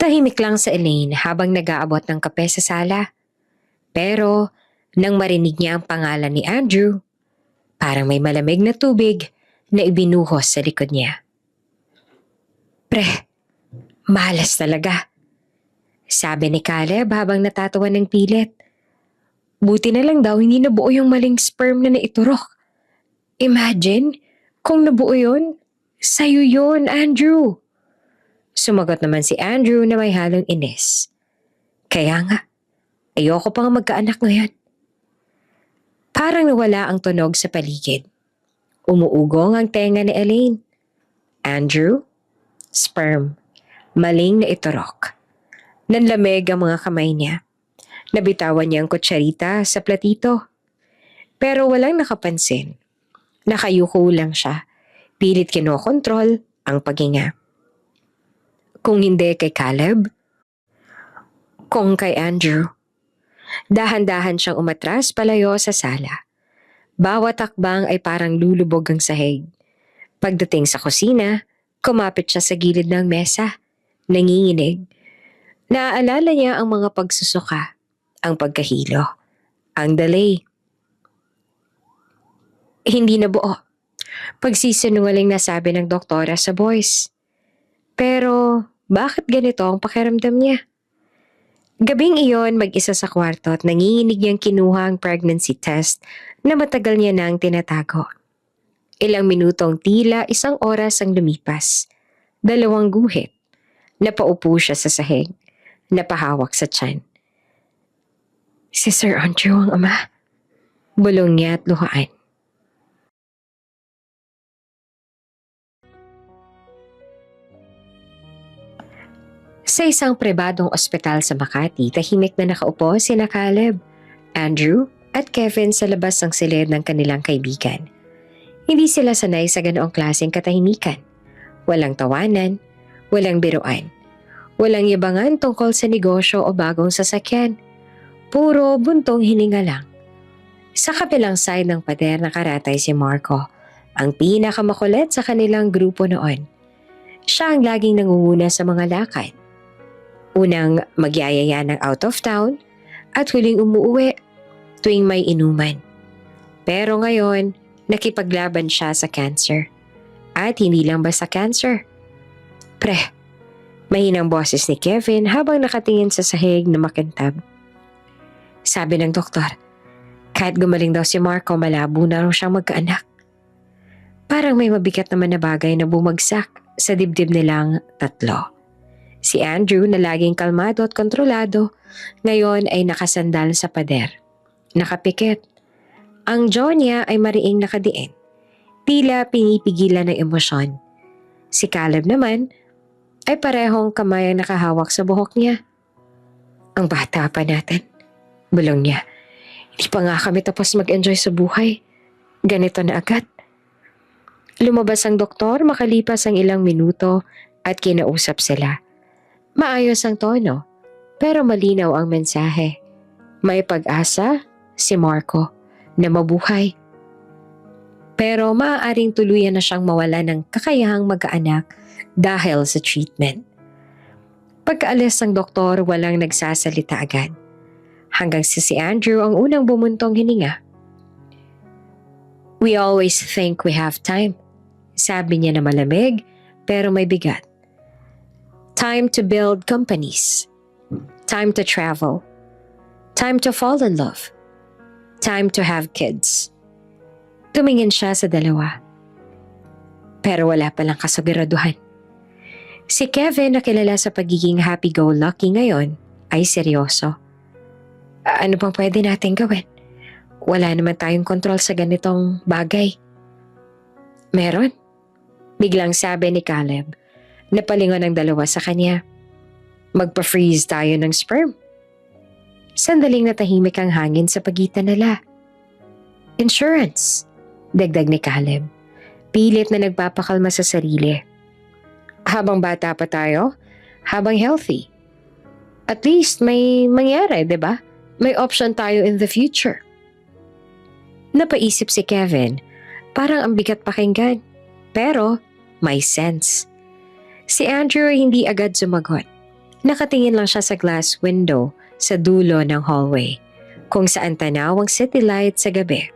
Tahimik lang sa Elaine habang nag-aabot ng kape sa sala. Pero nang marinig niya ang pangalan ni Andrew, parang may malamig na tubig na ibinuhos sa likod niya. Pre, malas talaga, sabi ni Caleb habang natatawa ng pilit. Buti na lang daw hindi nabuo yung maling sperm na naiturok. Imagine, kung nabuo yun, sa'yo yun, Andrew. Sumagot naman si Andrew na may halong inis. Kaya nga, ayoko pang magkaanak ngayon. Parang nawala ang tunog sa paligid. Umuugong ang tenga ni Elaine. Andrew, sperm, maling na iturok. Nanlamig ang mga kamay niya. Nabitawan niya ang kutsarita sa platito. Pero walang nakapansin. Nakayuko lang siya. Pilit kinokontrol ang paghinga. Kung hindi kay Caleb, kung kay Andrew. Dahan-dahan siyang umatras palayo sa sala. Bawat takbang ay parang lulubog ang sahig. Pagdating sa kusina, kumapit siya sa gilid ng mesa. Nanginginig. Naaalala niya ang mga pagsusuka, ang pagkahilo, ang delay. Hindi nabuo. Pagsisinungaling na sabi ng doktora sa voice. Pero bakit ganito ang pakiramdam niya? Gabing iyon mag-isa sa kwarto at nanginginig niyang kinuha ang pregnancy test na matagal niya nang tinatago. Ilang minutong tila 1 oras ang lumipas. 2 guhit. Napaupo siya sa sahig. Napahawak sa tiyan. Si Sir Andrew ang ama. Bulong niya at luhaan. Sa isang pribadong ospital sa Makati, tahimik na nakaupo sina Caleb, Andrew at Kevin sa labas ng silid ng kanilang kaibigan. Hindi sila sanay sa ganoong klaseng katahimikan. Walang tawanan, walang biruan, walang yabangan tungkol sa negosyo o bagong sasakyan. Puro buntong hininga lang. Sa kabilang side ng pader nakaratay si Marco, ang pinakamakulit sa kanilang grupo noon. Siya ang laging nangunguna sa mga lakad. Unang magyayaya ng out of town at huling umuuwi tuwing may inuman. Pero ngayon, nakipaglaban siya sa cancer. At hindi lang basta cancer. Pre, mahinang boses ni Kevin habang nakatingin sa sahig na makintab. Sabi ng doktor, kahit gumaling daw si Marco, malabo na raw siyang magkaanak. Parang may mabigat naman na bagay na bumagsak sa dibdib nilang tatlo. Si Andrew na laging kalmado at kontrolado, ngayon ay nakasandal sa pader. Nakapikit. Ang jaw niya ay mariing nakadiin. Tila pinipigilan ng emosyon. Si Caleb naman ay parehong kamay ang nakahawak sa buhok niya. Ang bata pa natin, bulong niya. Hindi pa nga kami tapos mag-enjoy sa buhay. Ganito na agad. Lumabas ang doktor makalipas ang ilang minuto at kinausap sila. Maayos ang tono, pero malinaw ang mensahe. May pag-asa si Marco na mabuhay. Pero maaaring tuluyan na siyang mawala ng kakayahang magkaanak dahil sa treatment. Pagkaalis ng doktor, walang nagsasalita agad. Hanggang si Andrew ang unang bumuntong hininga. We always think we have time, sabi niya na malamig pero may bigat. Time to build companies. Time to travel. Time to fall in love. Time to have kids. Tumingin siya sa dalawa. Pero wala palang kasiguraduhan. Si Kevin na kilala sa pagiging happy-go-lucky ngayon ay seryoso. Ano bang pwede natin gawin? Wala naman tayong kontrol sa ganitong bagay. Meron? Biglang sabi ni Caleb. Napalingon ang dalawa sa kanya. Magpa-freeze tayo ng sperm. Sandaling natahimik ang hangin sa pagitan nila. Insurance, dagdag ni Caleb. Pilit na nagpapakalma sa sarili. Habang bata pa tayo, habang healthy. At least may mangyari, di ba? May option tayo in the future. Napaisip si Kevin, parang ang bigat pakinggan. Pero may sense. Si Andrew ay hindi agad sumagot. Nakatingin lang siya sa glass window sa dulo ng hallway, kung saan tanaw ang city light sa gabi.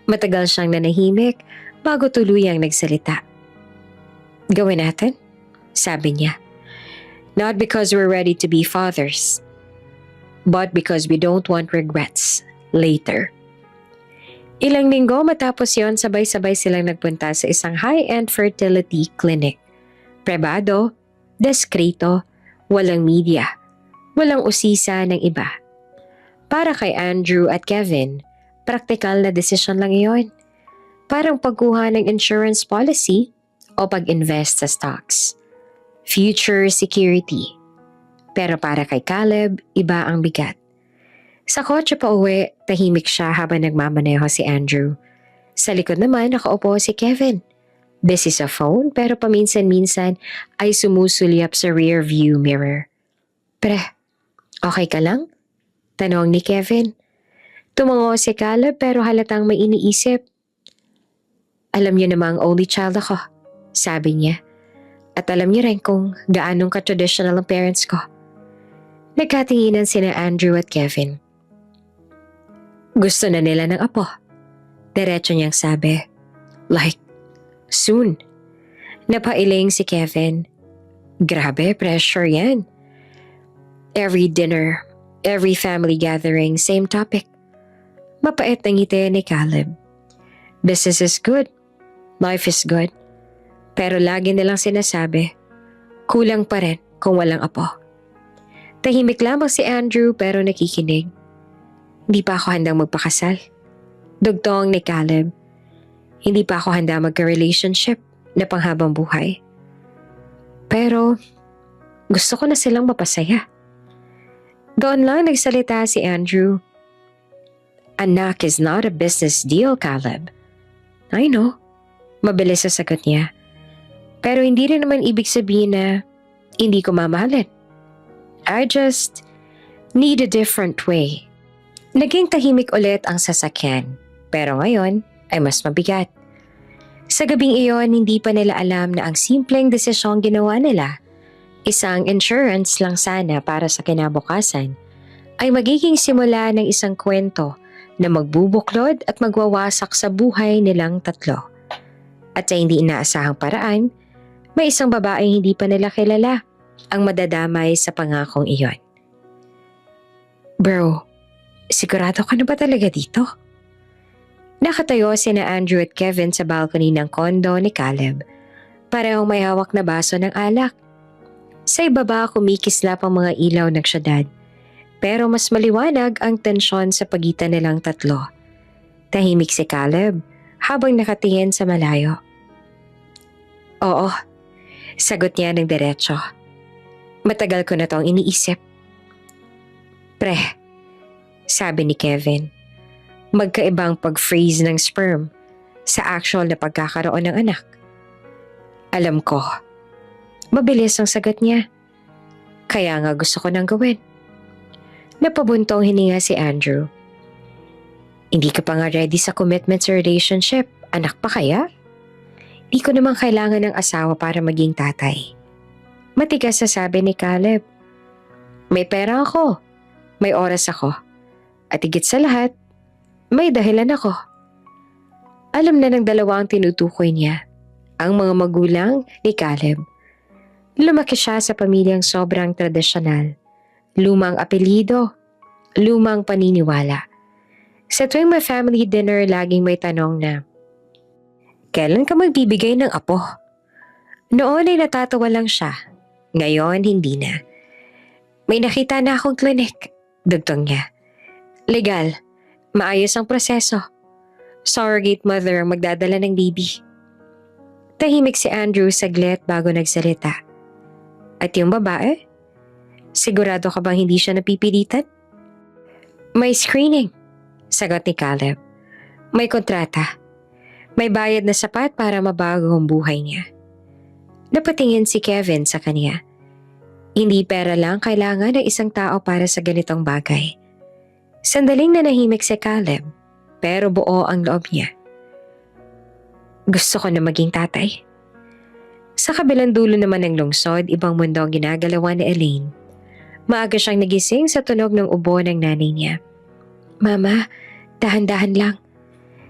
Matagal siyang nanahimik bago tuluyang nagsalita. "Gawin natin?" sabi niya. "Not because we're ready to be fathers, but because we don't want regrets later." Ilang linggo matapos yon, sabay-sabay silang nagpunta sa isang high-end fertility clinic. Pribado, deskrito, walang media, walang usisa ng iba. Para kay Andrew at Kevin, praktikal na desisyon lang iyon. Parang pagkuha ng insurance policy o pag-invest sa stocks. Future security. Pero para kay Caleb, iba ang bigat. Sa kotse pa uwi, tahimik siya habang nagmamaneho si Andrew. Sa likod naman nakaupo si Kevin. Busy sa phone pero paminsan-minsan ay sumusulyap sa rear view mirror. "Pre, okay ka lang?" tanong ni Kevin. Tumango si Caleb pero halatang may iniisip. "Alam niyo namang only child ako," sabi niya. "At alam niyo rin kung gaanong ka-traditional ang parents ko." Nagkatinginan sina Andrew at Kevin. "Gusto na nila ng apo," diretso niyang sabi. "Like, soon." Napailing si Kevin. Grabe, pressure yan. Every dinner, every family gathering, same topic. Mapait na ngiti ni Caleb. Business is good. Life is good. Pero lagi nilang sinasabi, kulang pa rin kung walang apo. Tahimik lamang si Andrew pero nakikinig. "Hindi pa ako handang magpakasal." Dugtong ni Caleb. "Hindi pa ako handa magka-relationship na panghabang buhay. Pero gusto ko na silang mapasaya." Doon lang nagsalita si Andrew. "Anak is not a business deal, Caleb." "I know." Mabilis sa sagot niya. "Pero hindi rin naman ibig sabihin na hindi ko mamahalin. I just need a different way." Naging tahimik ulit ang sasakyan, pero ngayon ay mas mabigat. Sa gabing iyon, hindi pa nila alam na ang simpleng desisyong ginawa nila, isang insurance lang sana para sa kinabukasan, ay magiging simula ng isang kwento na magbubuklod at magwawasak sa buhay nilang tatlo. At sa hindi inaasahang paraan, may isang babaeng hindi pa nila kilala ang madadamay sa pangakong iyon. "Bro, sigurado ka na ba talaga dito?" Nakatayo sina Andrew at Kevin sa balcony ng kondo ni Caleb. Parehong may hawak na baso ng alak. Sa ibaba kumikislap ang mga ilaw ng syudad. Pero mas maliwanag ang tensyon sa pagitan nilang tatlo. Tahimik si Caleb habang nakatingin sa malayo. "Oo," sagot niya ng diretso. "Matagal ko na tong iniisip." "Pre," sabi ni Kevin, "magkaibang pag-freeze ng sperm sa actual na pagkakaroon ng anak." "Alam ko." Mabilis ang sagot niya. "Kaya nga gusto ko nang gawin." Napabuntong hininga si Andrew. "Hindi ka pa nga ready sa commitment sa relationship. Anak pa kaya?" "Di ko naman kailangan ng asawa para maging tatay." Matigas na sabi ni Caleb. "May pera ako. May oras ako. At higit sa lahat, may dahilan ako." Alam na ng dalawa ang tinutukoy niya, ang mga magulang ni Caleb. Lumaki siya sa pamilyang sobrang tradisyonal. Lumang apelyido, lumang paniniwala. Sa tuwing may family dinner, laging may tanong na, "Kailan ka magbibigay ng apo?" Noon ay natatawa lang siya. Ngayon, hindi na. "May nakita na akong klinik," dugtong niya. "Legal, maayos ang proseso. Surrogate mother ang magdadala ng baby." Tahimik si Andrew saglit bago nagsalita. "At yung babae? Sigurado ka bang hindi siya napipilitan?" "May screening," sagot ni Caleb. "May kontrata. May bayad na sapat para mabago ang buhay niya." Napatingin si Kevin sa kanya. Hindi pera lang kailangan ng isang tao para sa ganitong bagay. Sandaling nanahimik si Caleb, pero buo ang loob niya. "Gusto ko na maging tatay." Sa kabilang dulo naman ng lungsod, ibang mundo ang ginagalawan ni Elaine. Maaga siyang nagising sa tunog ng ubo ng nanay niya. "Mama, dahan-dahan lang,"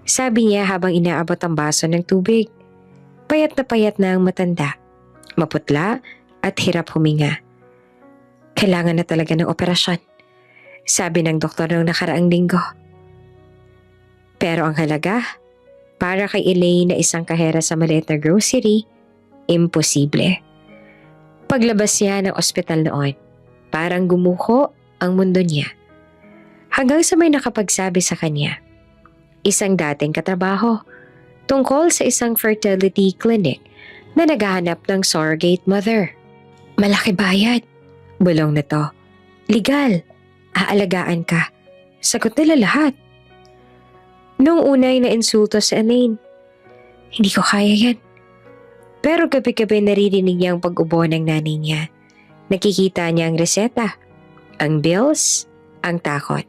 sabi niya habang inaabot ang baso ng tubig. Payat na ang matanda, maputla at hirap huminga. "Kailangan na talaga ng operasyon," sabi ng doktor noong nakaraang linggo. Pero ang halaga, para kay Elaine na isang kahera sa maliit na grocery, imposible. Paglabas niya ng ospital noon, parang gumuho ang mundo niya. Hanggang sa may nakapagsabi sa kanya, isang dating katrabaho, tungkol sa isang fertility clinic na naghahanap ng surrogate mother. "Malaki bayad," bulong nito. "Legal, aalagaan ka." Sagot nila lahat. Nung unay na insulto sa Elaine, "Hindi ko kaya yan." Pero gabi-gabi naririnig niya ang pag-ubo ng nanay niya. Nakikita niya ang reseta, ang bills, ang takot.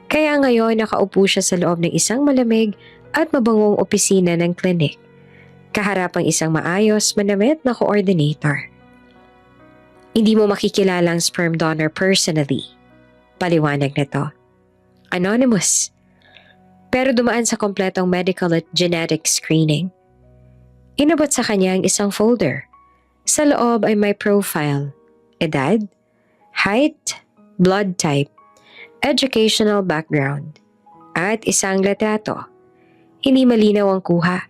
Kaya ngayon nakaupo siya sa loob ng isang malamig at mabangong opisina ng klinik, kaharap ang isang maayos, manamit na coordinator. "Hindi mo makikilala ang sperm donor personally," paliwanag nito. "Anonymous. Pero dumaan sa kompletong medical at genetic screening." Inabot sa kanya ang isang folder. Sa loob ay may profile, edad, height, blood type, educational background, at isang litrato. Hindi malinaw ang kuha.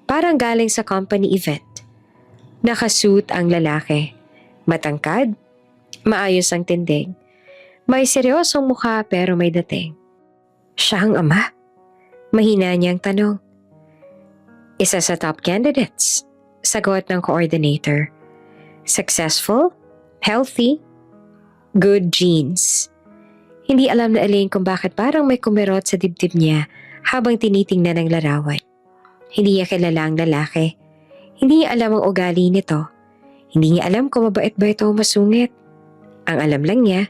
Parang galing sa company event. Nakasuit ang lalaki. Matangkad, maayos ang tindig. May seryosong mukha pero may dating. "Siya ang ama?" Mahina niyang tanong. "Isa sa top candidates," sagot ng coordinator. "Successful, healthy, good genes." Hindi alam na Elaine kung bakit parang may kumirot sa dibdib niya habang tinitingnan ang larawan. Hindi niya kilala ang lalaki. Hindi niya alam ang ugali nito. Hindi niya alam kung mabait ba ito o masungit. Ang alam lang niya,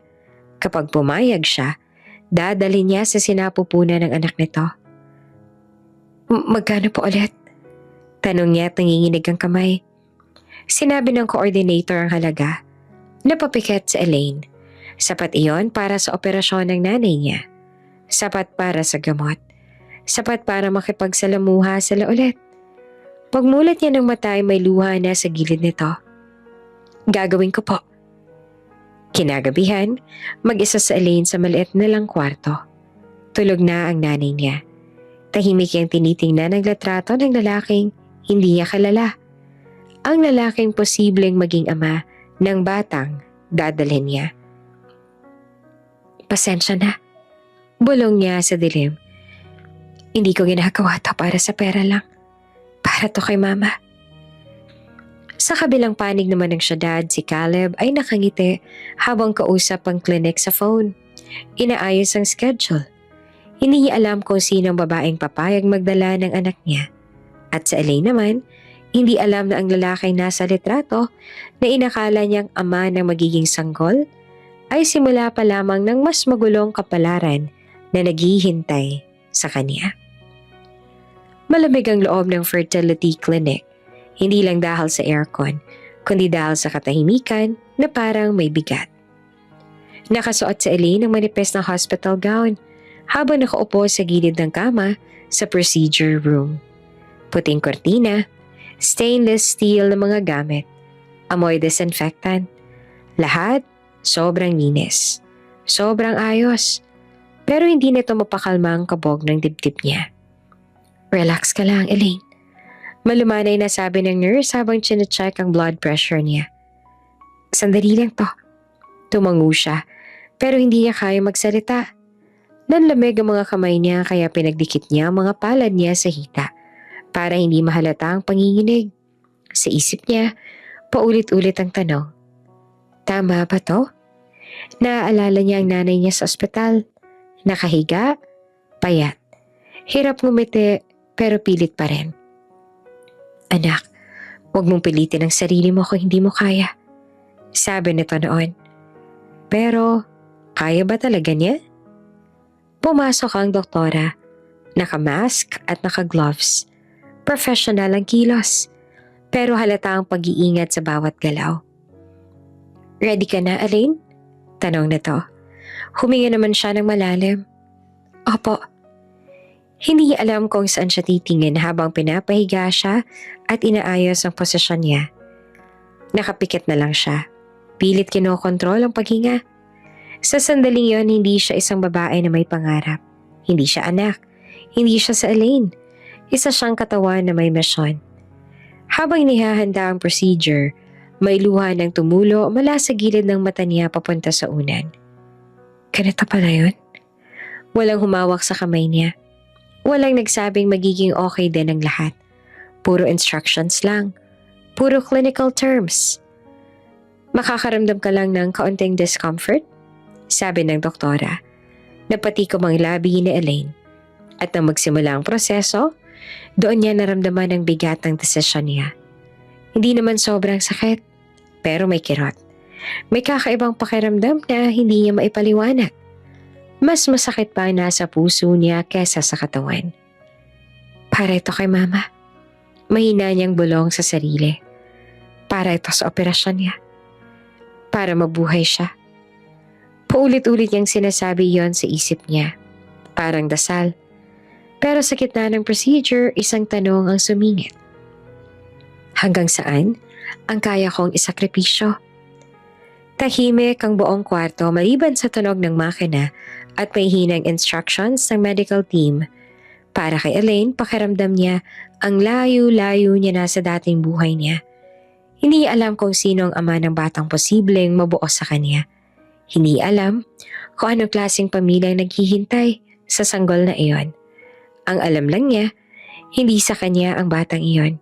kapag pumayag siya, dadalhin niya sa sinapupunan ng anak nito. "Magkano po ulit?" tanong niya at nanginginig ang kamay. Sinabi ng coordinator ang halaga. Napapikit sa Elaine. Sapat iyon para sa operasyon ng nanay niya. Sapat para sa gamot. Sapat para makipagsalamuha sila ulit. Pagmulat niya ng mata ay may luha na sa gilid nito. "Gagawin ko po." Kinagabihan, mag-isa sa Elaine sa maliit na lang kwarto. Tulog na ang nanay niya. Tahimik niyang tinitingnan ang litrato ng lalaking hindi niya kilala. Ang lalaking posibleng maging ama ng batang dadalhin niya. "Pasensya na," bulong niya sa dilim. "Hindi ko ginagawa to para sa pera lang. Para to kay mama." Sa kabilang panig naman ng syudad, si Caleb ay nakangiti habang kausap ang klinik sa phone. Inaayos ang schedule. Hindi niya alam kung sinong babaeng papayag magdala ng anak niya. At sa Elaine naman, hindi alam na ang lalaking nasa litrato na inakala niyang ama ng magiging sanggol ay simula pa lamang ng mas magulong kapalaran na naghihintay sa kanya. Malamig ang loob ng fertility clinic, hindi lang dahil sa aircon, kundi dahil sa katahimikan na parang may bigat. Nakasuot sa Elaine ng manipis na hospital gown habang nakaupo sa gilid ng kama sa procedure room. Puting kortina, stainless steel na mga gamit, amoy disinfectant. Lahat sobrang linis, sobrang ayos. Pero hindi nito mapakalma ang kabog ng dibdib niya. "Relax ka lang, Elaine," malumanay na sabi ng nurse habang chinecheck ang blood pressure niya. "Sandali lang to." Tumango siya, pero hindi niya kaya magsalita. Nanlamig ang mga kamay niya kaya pinagdikit niya ang mga palad niya sa hita para hindi mahalata ang panginginig. Sa isip niya, paulit-ulit ang tanong, "Tama ba to?" Naaalala niya ang nanay niya sa ospital. Nakahiga, payat. Hirap ngumiti pero pilit pa rin. "Anak, huwag mong pilitin ang sarili mo kung hindi mo kaya," sabi nito noon. Pero kaya ba talaga niya? Pumasok ang doktora, naka-mask at naka-gloves. Professional ang kilos, pero halata ang pag-iingat sa bawat galaw. "Ready ka na, Elaine?" Tanong nito. Huminga naman siya ng malalim. Opo. Hindi niya alam kung saan siya titingin habang pinapahiga siya at inaayos ang posisyon niya. Nakapikit na lang siya. Pilit kinokontrol ang paghinga. Sa sandaling yon, hindi siya isang babae na may pangarap. Hindi siya anak. Hindi siya sa Elaine. Isa siyang katawan na may misyon. Habang inihahanda ang procedure, may luha ng tumulo mula sa gilid ng mata niya papunta sa unan. Ganito pala yun? Walang humawak sa kamay niya. Walang nagsabing magiging okay din ang lahat. Puro instructions lang. Puro clinical terms. Makakaramdam ka lang ng kaunting discomfort? Sabi ng doktora. Napatikom ang labi ni Elaine. At nang magsimula ang proseso, doon niya naramdaman ang bigat ng desisyon niya. Hindi naman sobrang sakit, pero may kirot. May kakaibang pakiramdam na hindi niya maipaliwanag. Mas masakit pa nasa puso niya kesa sa katawan. Para ito kay mama. Mahina niyang bulong sa sarili. Para ito sa operasyon niya. Para mabuhay siya. Paulit-ulit niyang sinasabi yon sa isip niya. Parang dasal. Pero sa gitna ng procedure, isang tanong ang sumingit. Hanggang saan ang kaya kong isakripisyo? Tahimik ang buong kwarto maliban sa tunog ng makina at may hinang instructions ng medical team. Para kay Elaine, pakiramdam niya ang layo-layo niya na sa dating buhay niya. Hindi niya alam kung sino ang ama ng batang posibleng mabuo sa kanya. Hindi alam kung anong klaseng pamilya ang naghihintay sa sanggol na iyon. Ang alam lang niya, hindi sa kanya ang batang iyon.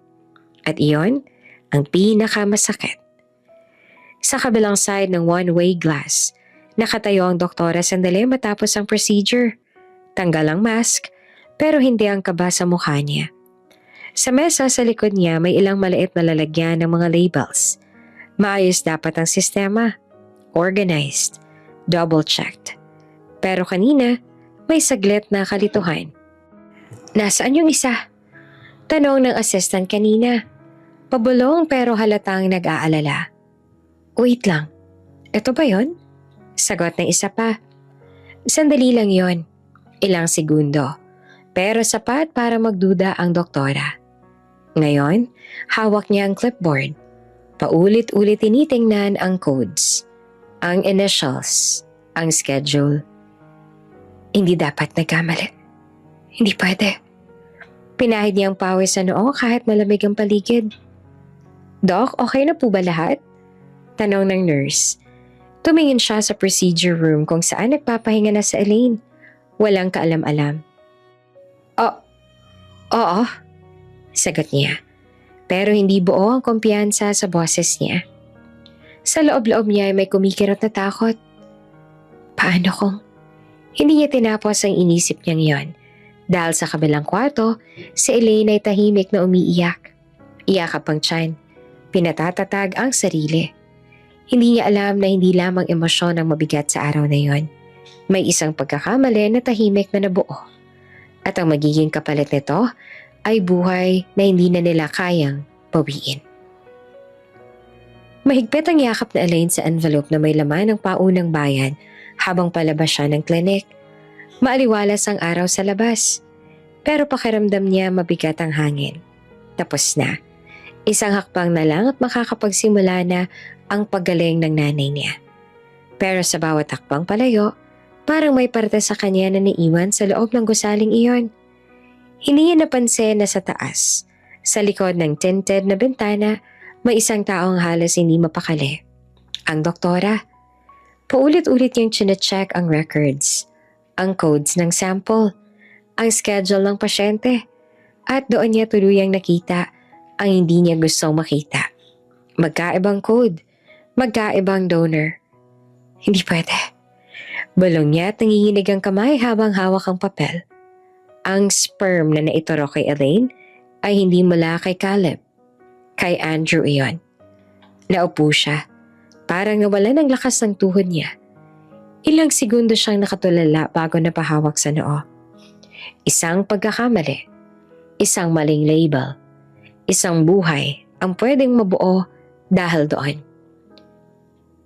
At iyon ang pinakamasakit. Sa kabilang side ng one-way glass, nakatayo ang doktora sandali matapos ang procedure. Tanggal ang mask, pero hindi ang kaba sa mukha niya. Sa mesa sa likod niya may ilang maliit na lalagyan ng mga labels. Maayos dapat ang sistema. Organized. Double-checked. Pero kanina, may saglit na kalituhan. Nasaan yung isa? Tanong ng assistant kanina. Pabulong pero halatang nag-aalala. Wait lang, ito ba yon? Sagot ng isa pa. Sandali lang yon. Ilang segundo. Pero sapat para magduda ang doktora. Ngayon, hawak niya ang clipboard. Paulit-ulit tinitingnan ang codes. Ang initials. Ang schedule. Hindi dapat nagkamali. Hindi pwede. Pinahid niya ang pawis sa noo kahit malamig ang paligid. Doc, okay na po ba lahat? Tanong ng nurse. Tumingin siya sa procedure room kung saan nagpapahinga na sa Elaine. Walang kaalam-alam. Oo, sagot niya. Pero hindi buo ang kumpiyansa sa boses niya. Sa loob-loob niya ay may kumikirot na takot. Paano kung? Hindi niya tinapos ang inisip niyang yon. Dahil sa kabilang kwarto, si Elaine ay tahimik na umiiyak. Iyakap ang tiyan. Pinatatatag ang sarili. Hindi niya alam na hindi lamang emosyon ang mabigat sa araw na yon. May isang pagkakamali na tahimik na nabuo. At ang magiging kapalit nito ay buhay na hindi na nila kayang bawiin. Mahigpit ang yakap na Elaine sa envelope na may laman ng paunang bayan habang palabas siya ng klinik. Maaliwalas ang araw sa labas, pero pakiramdam niya mabigat ang hangin. Tapos na. Isang hakbang na lang at makakapagsimula na ang paggaling ng nanay niya. Pero sa bawat hakbang palayo, parang may parte sa kanya na naiwan sa loob ng gusaling iyon. Hindi niya napansin na sa taas, sa likod ng tinted na bintana, may isang taong halos hindi mapakali. Ang doktora. Paulit-ulit niyang chinecheck ang records, ang codes ng sample, ang schedule ng pasyente, at doon niya tuluyang nakita ang hindi niya gustong makita. Magkaibang code, magkaibang donor. Hindi pwede. Balong niya at nanginginig ang kamay habang hawak ang papel. Ang sperm na naituro kay Elaine ay hindi mula kay Caleb. Kay Andrew iyon. Naupo siya. Parang nawalan ng lakas ng tuhod niya. Ilang segundo siyang nakatulala bago napahawak sa noo. Isang pagkakamali. Isang maling label. Isang buhay ang pwedeng mabuo dahil doon.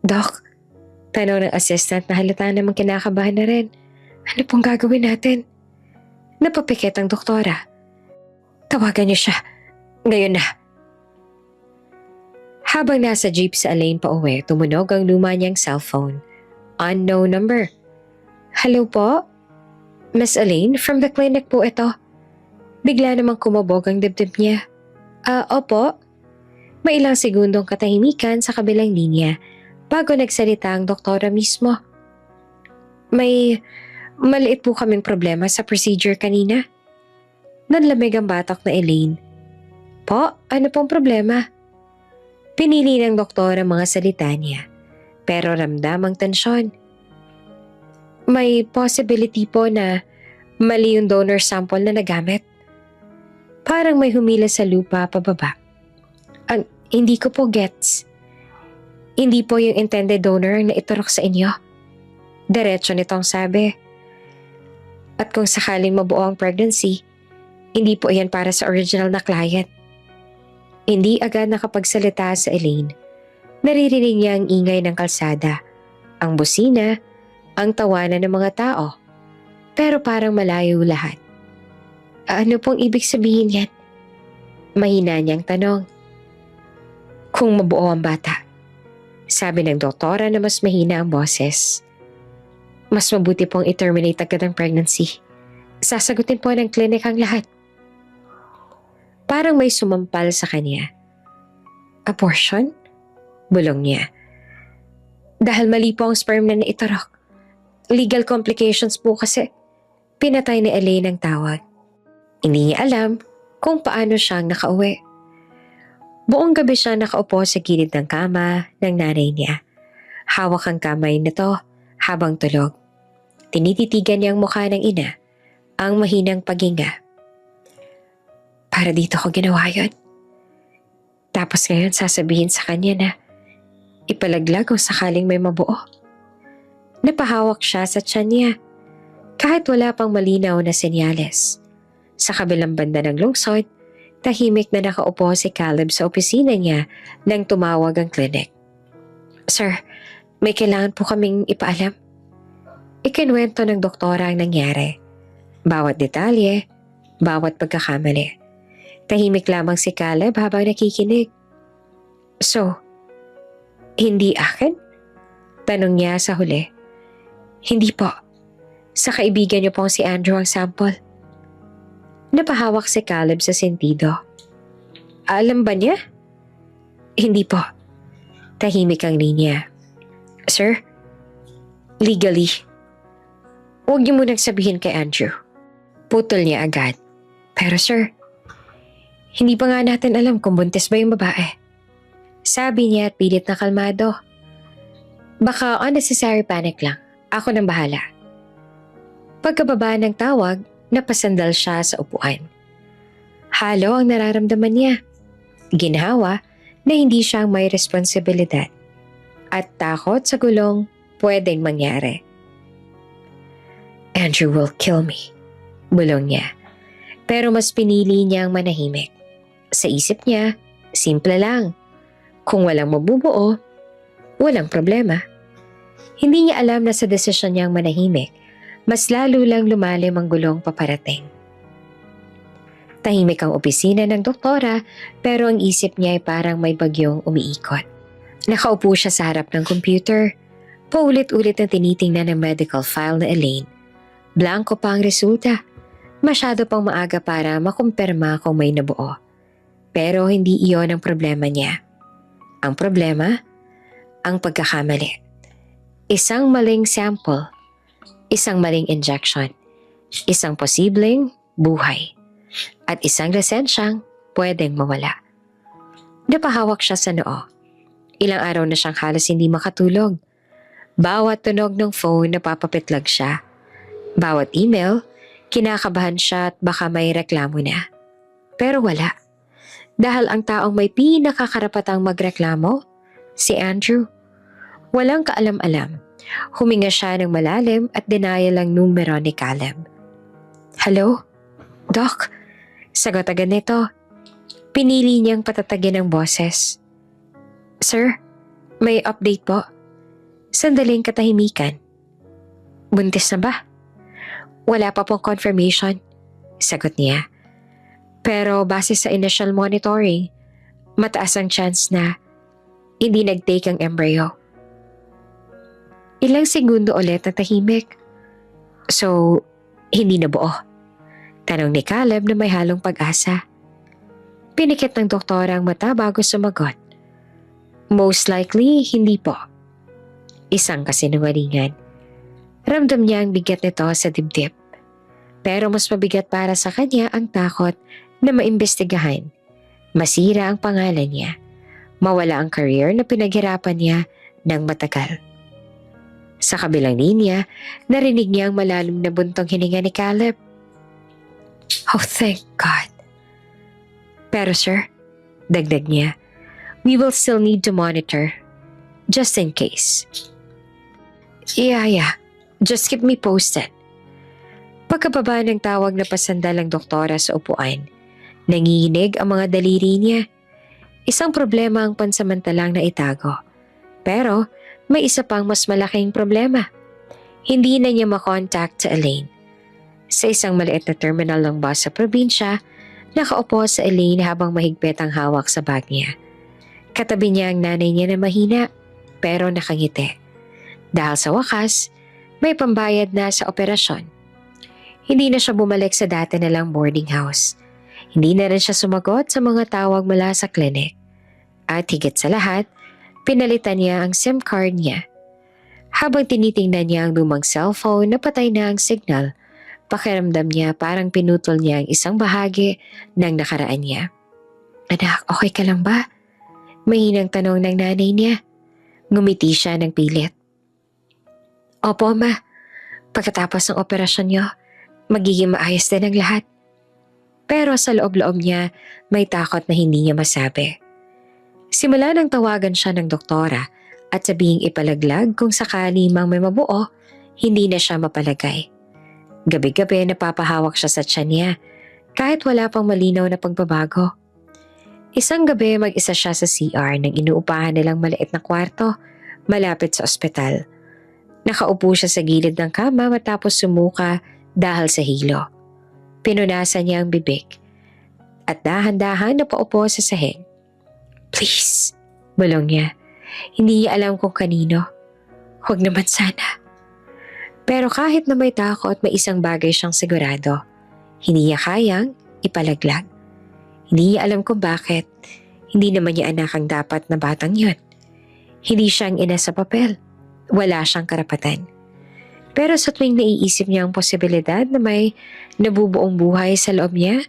Doc, Tanong ng assistant na halata namang kinakabahan na rin. Ano pong gagawin natin? Napapikit ang doktora. Tawagan niyo siya. Ngayon na. Habang nasa jeep sa Elaine pa uwi, tumunog ang luma niyang cellphone. Unknown number. Hello po? Miss Elaine, from the clinic po ito. Bigla namang kumabog ang dibdib niya. Opo. May ilang segundong katahimikan sa kabilang linya bago nagsalita ang doktora mismo. May maliit po kaming problema sa procedure kanina. Nanlamig ang batak na Elaine. Po, ano pong problema? Pinili ng doktor ang mga salita niya, pero ramdam ang tensyon. May possibility po na mali yung donor sample na nagamit. Parang may humila sa lupa pababa. Hindi ko po gets. Hindi po yung intended donor ang naiturok sa inyo. Diretso nitong sabi. At kung sakaling mabuo ang pregnancy, hindi po yan para sa original na client. Hindi agad nakapagsalita sa Elaine. Naririnig niya ang ingay ng kalsada, ang busina, ang tawanan ng mga tao. Pero parang malayo lahat. Ano pong ibig sabihin yan? Mahina niyang tanong. Kung mabuo ang bata. Sabi ng doktora na mas mahina ang boses. Mas mabuti pong i-terminate agad ang pregnancy. Sasagutin po ng clinic ang lahat. Parang may sumampal sa kanya. Abortion? Bulong niya. Dahil mali po ang sperm na naiturok. Legal complications po kasi. Pinatay ni Elaine ang tawag. Hindi niya alam kung paano siyang nakauwi. Buong gabi siya nakaupo sa gilid ng kama ng nanay niya. Hawak ang kamay nito habang tulog. Tinititigan niya ang mukha ng ina, ang mahinang paghinga. Para dito ko ginawa yun. Tapos ngayon sasabihin sa kanya na ipalaglag kung sakaling may mabuo. Napahawak siya sa tiyan niya kahit wala pang malinaw na senyales. Sa kabilang banda ng lungsod, tahimik na nakaupo si Caleb sa opisina niya nang tumawag ang clinic. Sir, may kailangan po kaming ipaalam. Ikinwento ng doktora ang nangyari. Bawat detalye, bawat pagkakamali. Tahimik lamang si Caleb habang nakikinig. So, hindi akin? Tanong niya sa huli. Hindi po. Sa kaibigan niyo pong si Andrew ang sample. Napahawak si Caleb sa sentido. Alam ba niya? Hindi po. Tahimik ang linya. Sir, legally, huwag niyo munang sabihin kay Andrew. Putol niya agad. Pero sir, hindi pa nga natin alam kung buntis ba yung babae. Sabi niya at pilit na kalmado. Baka unnecessary panic lang. Ako nang bahala. Pagkababa ng tawag, napasandal siya sa upuan. Halo ang nararamdaman niya. Ginhawa na hindi siya may responsibilidad. At takot sa gulong pwedeng mangyari. Andrew will kill me. Bulong niya. Pero mas pinili niyang manahimik. Sa isip niya, simple lang. Kung walang mabubuo, walang problema. Hindi niya alam na sa desisyon niyang manahimik, mas lalo lang lumalim ang gulong paparating. Tahimik ang opisina ng doktora pero ang isip niya ay parang may bagyong umiikot. Nakaupo siya sa harap ng computer. Paulit-ulit na tinitingnan ang medical file na Elaine. Blanco pa ang resulta. Masyado pang maaga para makumpirma kung may nabuo. Pero hindi iyon ang problema niya. Ang problema, ang pagkakamali. Isang maling sample, isang maling injection, isang posibleng buhay, at isang lisensyang pwedeng mawala. Napahawak siya sa noo. Ilang araw na siyang halos hindi makatulog. Bawat tunog ng phone napapapitlag siya. Bawat email, kinakabahan siya at baka may reklamo na. Pero wala. Dahil ang taong may pinakakarapatang magreklamo, si Andrew. Walang kaalam-alam. Huminga siya ng malalim at denial ang numero ni Caleb. Hello? Doc? Sagot agad nito. Pinili niyang patatagin ang boses. Sir, may update po. Sandaling katahimikan. Buntis na ba? Wala pa pong confirmation, sagot niya. Pero base sa initial monitoring, mataas ang chance na hindi nag-take ang embryo. Ilang segundo ulit ang tahimik. So, hindi nabuo? Tanong ni Caleb na may halong pag-asa. Pinikit ng doktora ang mata bago sumagot. Most likely, hindi po. Isang kasinungalingan. Ramdam niya ang bigat nito sa dibdib. Pero mas mabigat para sa kanya ang takot na maimbestigahan. Masira ang pangalan niya. Mawala ang career na pinaghirapan niya ng matagal. Sa kabilang linya, narinig niya ang malalim na buntong hininga ni Caleb. Oh, thank God. Pero sir, dagdag niya, we will still need to monitor. Just in case. Yeah. Just keep me posted. Pagkababa ng tawag na pasandal ang doktora sa upuan, nanginginig ang mga daliri niya. Isang problema ang pansamantalang naitago. Pero may isa pang mas malaking problema. Hindi na niya makontak sa Elaine. Sa isang maliit na terminal ng bus sa probinsya, nakaupo sa Elaine habang mahigpit ang hawak sa bag niya. Katabi niya ang nanay niya na mahina pero nakangiti. Dahil sa wakas, may pambayad na sa operasyon. Hindi na siya bumalik sa dati nilang boarding house. Hindi na rin siya sumagot sa mga tawag mula sa klinik. At higit sa lahat, pinalitan niya ang SIM card niya. Habang tinitingnan niya ang lumang cellphone na patay na ang signal, pakiramdam niya parang pinutol niya ang isang bahagi ng nakaraan niya. Anak, okay ka lang ba? Mahinang tanong ng nanay niya. Ngumiti siya ng pilit. Opo, ma. Pagkatapos ng operasyon niyo, magiging maayos din ang lahat. Pero sa loob-loob niya, may takot na hindi niya masabi. Simula nang tawagan siya ng doktora at sabihing ipalaglag kung sakali mang may mabuo, hindi na siya mapalagay. Gabi-gabi napapahawak siya sa tiyan niya kahit wala pang malinaw na pagbabago. Isang gabi mag-isa siya sa CR nang inuupahan nilang maliit na kwarto malapit sa ospital. Nakaupo siya sa gilid ng kama matapos sumuka dahil sa hilo. Pinunasan niya ang bibig at dahan-dahan napaupo sa sahig. Please, bulong niya. Hindi niya alam kung kanino. Huwag naman sana. Pero kahit na may takot, may isang bagay siyang sigurado. Hindi niya kayang ipalaglag. Hindi niya alam kung bakit. Hindi naman niya anak ang dapat na batang yun. Hindi siya ang ina sa papel. Wala siyang karapatan. Pero sa tuwing naiisip niya ang posibilidad na may nabubuong buhay sa loob niya,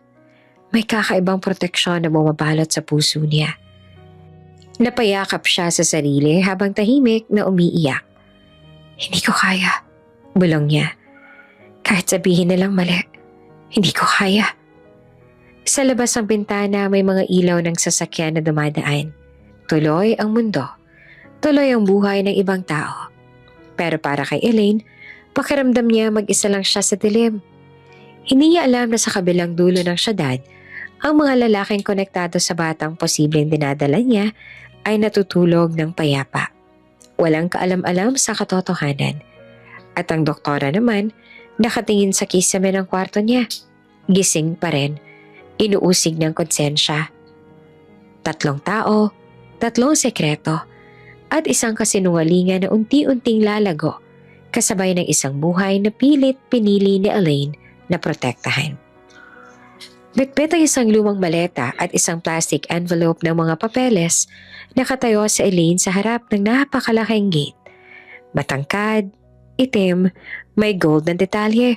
may kakaibang proteksyon na bumabalot sa puso niya. Napayakap siya sa sarili habang tahimik na umiiyak. Hindi ko kaya, bulong niya. Kahit sabihin nilang mali, hindi ko kaya. Sa labas ng bintana may mga ilaw ng sasakyan na dumadaan. Tuloy ang mundo. Tuloy ang buhay ng ibang tao. Pero para kay Elaine, pakiramdam niya mag-isa lang siya sa dilim. Hindi niya alam na sa kabilang dulo ng syudad, ang mga lalaking konektado sa batang posibleng dinadala niya ay natutulog ng payapa. Walang kaalam-alam sa katotohanan. At ang doktora naman, nakatingin sa kisame ng kwarto niya. Gising pa rin. Inuusig ng konsensya. 3 tao, 3 sekreto, at isang kasinungalingan na unti-unting lalago, kasabay ng isang buhay na pilit pinili ni Elaine na protektahan. Bitbit ang isang lumang maleta at isang plastic envelope ng mga papeles, nakatayo sa Elaine sa harap ng napakalaking gate. Matangkad, itim, may gold na detalye.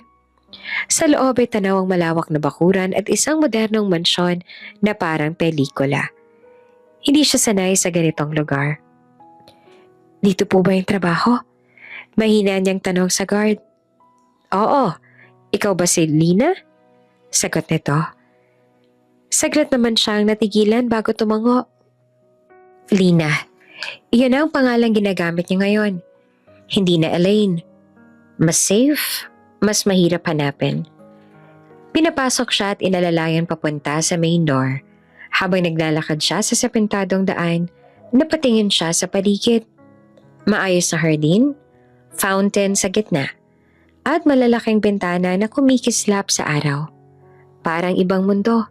Sa loob ay tanaw ang malawak na bakuran at isang modernong mansyon na parang pelikula. Hindi siya sanay sa ganitong lugar. Dito po ba yung trabaho? Mahina niyang tanong sa guard. Oo, ikaw ba si Lina? Sagot nito. Saglit naman siyang natigilan bago tumango. Lina, iyon ang pangalang ginagamit niya ngayon. Hindi na Elaine. Mas safe, mas mahirap hanapin. Pinapasok siya at inalalayan papunta sa main door. Habang naglalakad siya sa sapintadong daan, napatingin siya sa paligid. Maayos na hardin, fountain sa gitna, at malalaking bintana na kumikislap sa araw. Parang ibang mundo,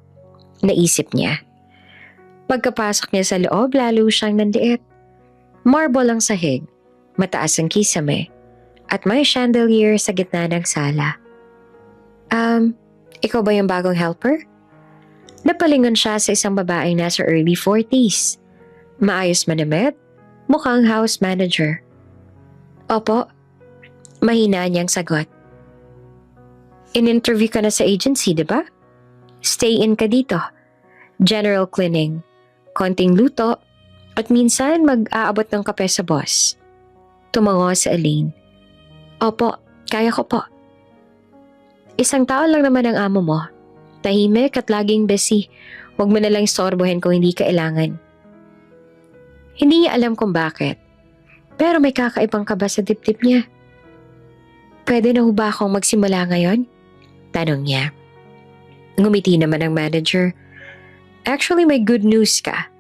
naisip niya. Pagkapasok niya sa loob, lalo siyang nanliit. Marble ang sahig, mataas ang kisame, at may chandelier sa gitna ng sala. Ikaw ba yung bagong helper? Napalingon siya sa isang babaeng nasa early 40s. Maayos manamit, mukhang house manager. Opo, mahina niyang sagot. In-interview ka na sa agency, di ba? Stay in ka dito. General cleaning, konting luto, at minsan mag-aabot ng kape sa boss. Tumango sa Elaine. Opo, kaya ko po. Isang tao lang naman ang amo mo. Tahimik at laging busy. Huwag mo na lang istorbohin kung hindi kailangan. Hindi niya alam kung bakit. Pero may kakaibang kaba sa dibdib niya. Pwede na ho ba akong magsimula ngayon? Tanong niya. Ngumiti naman ang manager. Actually, may good news ka.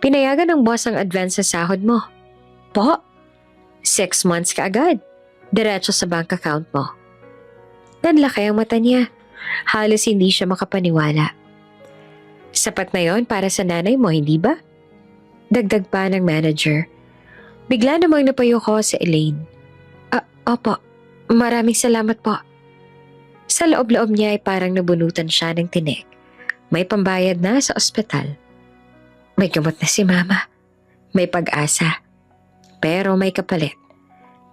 Pinayagan ng boss ang advance sa sahod mo. Po? 6 months ka agad. Diretso sa bank account mo. Nanlaki ang mata niya. Halos hindi siya makapaniwala. Sapat na yon para sa nanay mo, hindi ba? Dagdag pa ng manager. Bigla namang napayuko sa Elaine. Opo, maraming salamat po. Sa loob-loob niya ay parang nabunutan siya ng tinik. May pambayad na sa ospital. May gamot na si mama. May pag-asa. Pero may kapalit.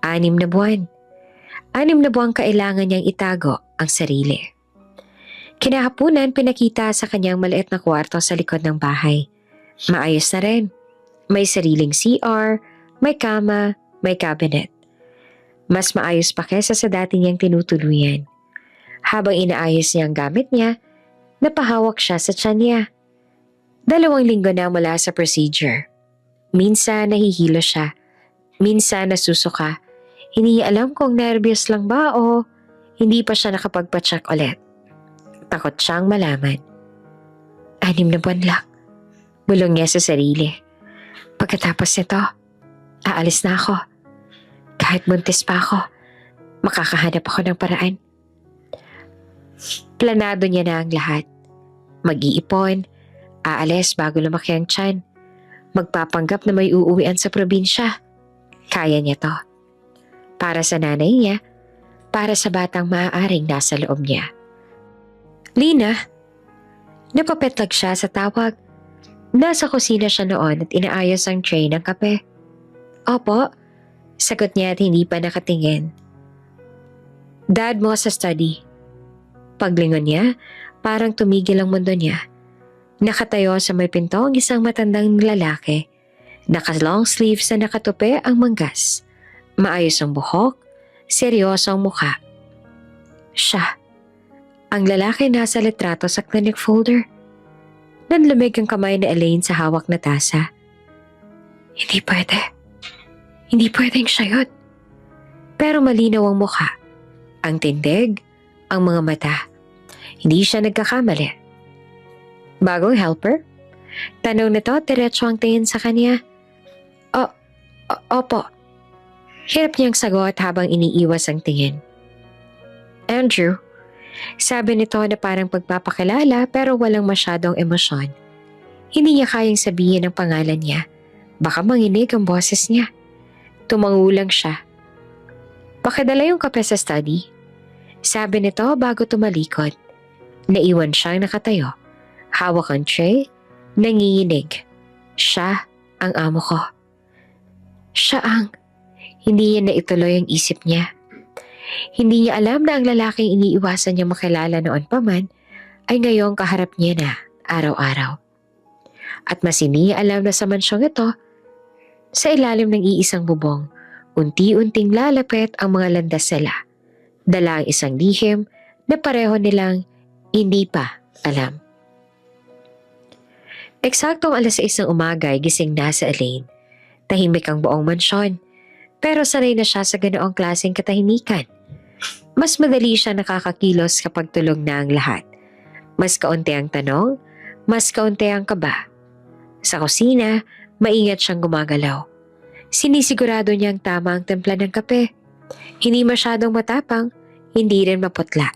6 na buwan. 6 na buwang kailangan niyang itago ang sarili. Kinahapunan pinakita sa kanyang maliit na kwarto sa likod ng bahay. Maayos na rin. May sariling CR, may kama, may cabinet. Mas maayos pa kesa sa dati niyang tinutuluyan. Habang inaayos niya ang gamit niya, napahawak siya sa tiyan niya. 2 linggo na mula sa procedure. Minsan nahihilo siya, minsan nasusuka. Hindi niya alam kung nervyos lang ba o hindi pa siya nakapagpa-check ulit. Takot siyang malaman. 6 na buwan lang. Bulong niya sa sarili. Pagkatapos nito, aalis na ako. Kahit buntis pa ako, makakahanap ako ng paraan. Planado niya na ang lahat. Mag-iipon, aalis bago lumaki ang tiyan. Magpapanggap na may uuwian sa probinsya. Kaya niya to. Para sa nanay niya, para sa batang maaaring nasa loob niya. Lina, napapetlag siya sa tawag. Nasa kusina siya noon at inaayos ang tray ng kape. Opo, sagot niya at hindi pa nakatingin. Dad mo sa study. Paglingon niya, parang tumigil ang mundo niya. Nakatayo sa may pinto ang isang matandang lalaki. Naka-long sleeves na nakatupi ang manggas. Maayos ang buhok, seryoso ang mukha. Siya, ang lalaki nasa litrato sa clinic folder. Nanlamig ang kamay ni Elaine sa hawak na tasa. Hindi pwede. Hindi pwedeng siya yun. Pero malinaw ang mukha, ang tindig, ang mga mata. Hindi siya nagkakamali. Bagong helper? Tanong nito, diretso ang tingin sa kanya. Opo. Hirap niyang sagot habang iniiwas ang tingin. Andrew, sabi nito na parang pagpapakilala pero walang masyadong emosyon. Hindi niya kayang sabihin ang pangalan niya. Baka manginig ang boses niya. Tumangulang siya. Pakidala yung kape sa study. Sabi nito bago tumalikod. Naiwan siyang nakatayo. Hawak ang tray, nanginginig. Siya ang amo ko. Siya ang... Hindi niya naituloy ang isip niya. Hindi niya alam na ang lalaking iniiwasan niya makilala noon pa man ay ngayong kaharap niya na araw-araw. At mas hindi niya alam na sa mansyong ito, sa ilalim ng iisang bubong, unti-unting lalapit ang mga landas nila. Dala ang isang lihim na pareho nilang hindi pa alam. Eksaktong 6:00 ng umaga ay gising na sa Elaine. Tahimik ang buong mansyon. Pero sanay na siya sa ganoong klaseng katahimikan. Mas madali siya nakakakilos kapag tulog na ang lahat. Mas kaunti ang tanong, mas kaunti ang kaba. Sa kusina, maingat siyang gumagalaw. Sinisigurado niyang tama ang timpla ng kape. Hindi masyadong matapang, hindi rin maputla.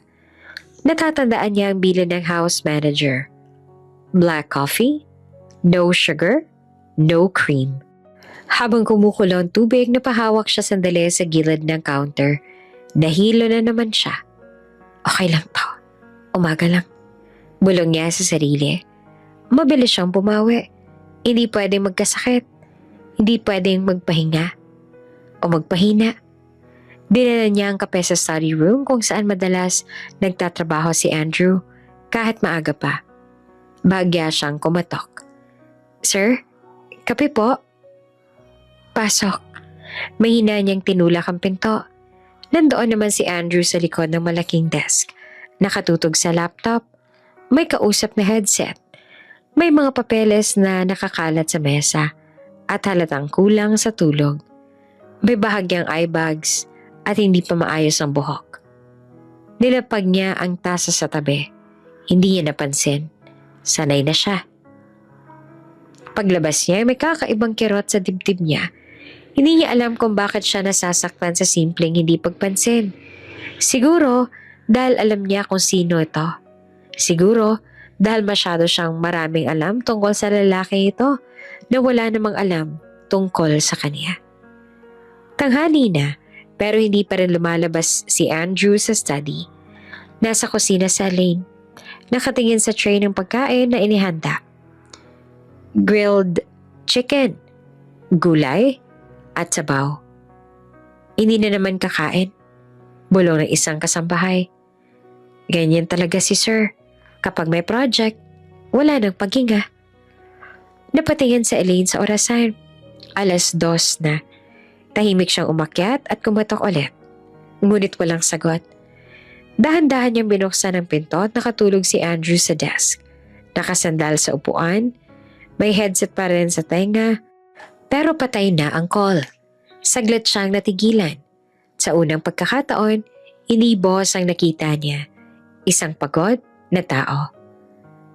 Natatandaan niya ang bilin ng house manager. Black coffee, no sugar, no cream. Habang kumukulo ang tubig, napahawak siya sandali sa gilid ng counter. Nahilo na naman siya. Okay lang to. Umaga lang. Bulong niya sa sarili. Mabilis siyang bumawi. Hindi pwedeng magkasakit. Hindi pwedeng magpahinga. O magpahina. Dinala niya ang kape sa study room kung saan madalas nagtatrabaho si Andrew kahit maaga pa. Bahagya siyang kumatok. Sir, kape po? Pasok. Mahina niyang tinulak ang pinto. Nandoon naman si Andrew sa likod ng malaking desk. Nakatutog sa laptop. May kausap na headset. May mga papeles na nakakalat sa mesa at halatang kulang sa tulog. May bahagyang eye bags at hindi pa maayos ang buhok. Nilapag niya ang tasa sa tabi. Hindi niya napansin. Sanay na siya. Paglabas niya, may kakaibang kirot sa dibdib niya. Hindi niya alam kung bakit siya nasasaktan sa simpleng hindi pagpansin. Siguro dahil alam niya kung sino ito. Siguro dahil masyado siyang maraming alam tungkol sa lalaki ito na wala namang alam tungkol sa kanya. Tanghali na pero hindi pa rin lumalabas si Andrew sa study. Nasa kusina sa lane. Nakatingin sa tray ng pagkain na inihanda. Grilled chicken, gulay, at sabaw. Hindi na naman kakain. Bulong ng isang kasambahay. Ganyan talaga si Sir. Kapag may project, wala nang paghinga. Napatingin sa Elaine sa orasan. 2:00 na. Tahimik siyang umakyat at kumatok ulit. Ngunit walang sagot. Dahan-dahan niyang binuksan ang pinto at nakatulog si Andrew sa desk. Nakasandal sa upuan. May headset pa rin sa tenga. Pero patay na ang call. Saglit siyang natigilan. Sa unang pagkakataon, inibos ang nakita niya. Isang pagod na tao.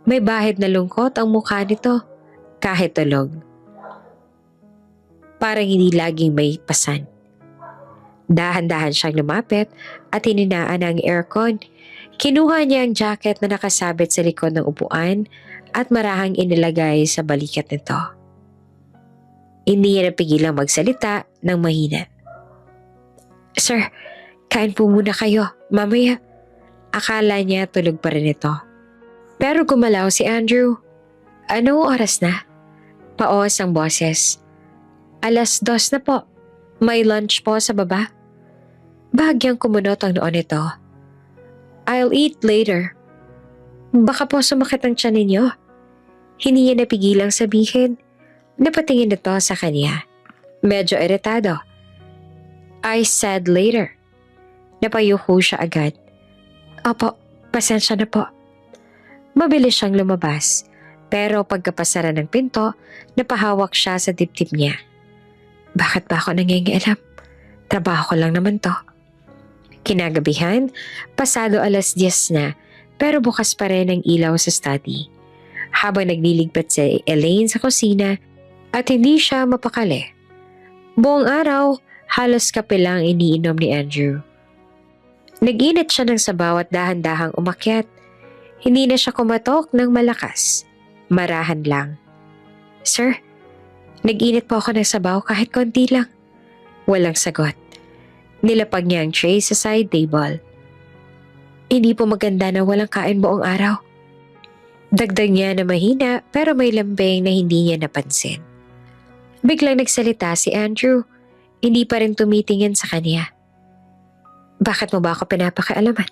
May bahid na lungkot ang mukha nito kahit tulog. Parang hindi laging may pasan. Dahan-dahan siyang lumapit at hininaan ang aircon. Kinuha niya ang jacket na nakasabit sa likod ng upuan at marahang inilagay sa balikat nito. Hindi niya napigilang magsalita ng mahina. Sir, kain po muna kayo. Mamaya. Akala niya tulog pa rin ito. Pero gumalaw si Andrew. Anong oras na? Paos ang boses. 2:00 na po. May lunch po sa baba. Bahagyang kumunot ang noon nito. I'll eat later. Baka po sumakit ang tiyan ninyo. Hindi niya napigilang sabihin. Napatingin nito sa kanya. Medyo iritado. I said later. Napayuko siya agad. Opo, pasensya na po. Mabilis siyang lumabas. Pero pagkapasara ng pinto, napahawak siya sa dibdib niya. Bakit ba ako nangingialam? Trabaho ko lang naman to. Kinagabihan, pasado 10:00 na, pero bukas pa rin ang ilaw sa study. Habang nagliligpit si Elaine sa kusina at hindi siya mapakali. Buong araw, halos kape lang iniinom ni Andrew. Nag-init siya ng sabaw at dahan-dahang umakyat. Hindi na siya kumatok ng malakas. Marahan lang. Sir, nag-init po ako ng sabaw kahit konti lang. Walang sagot. Nilapag niya ang tray sa side table. Hindi po maganda na walang kain buong araw. Dagdag niya na mahina pero may lambing na hindi niya napansin. Biglang nagsalita si Andrew. Hindi pa rin tumitingin sa kanya. Bakit mo ba ako pinapakialaman?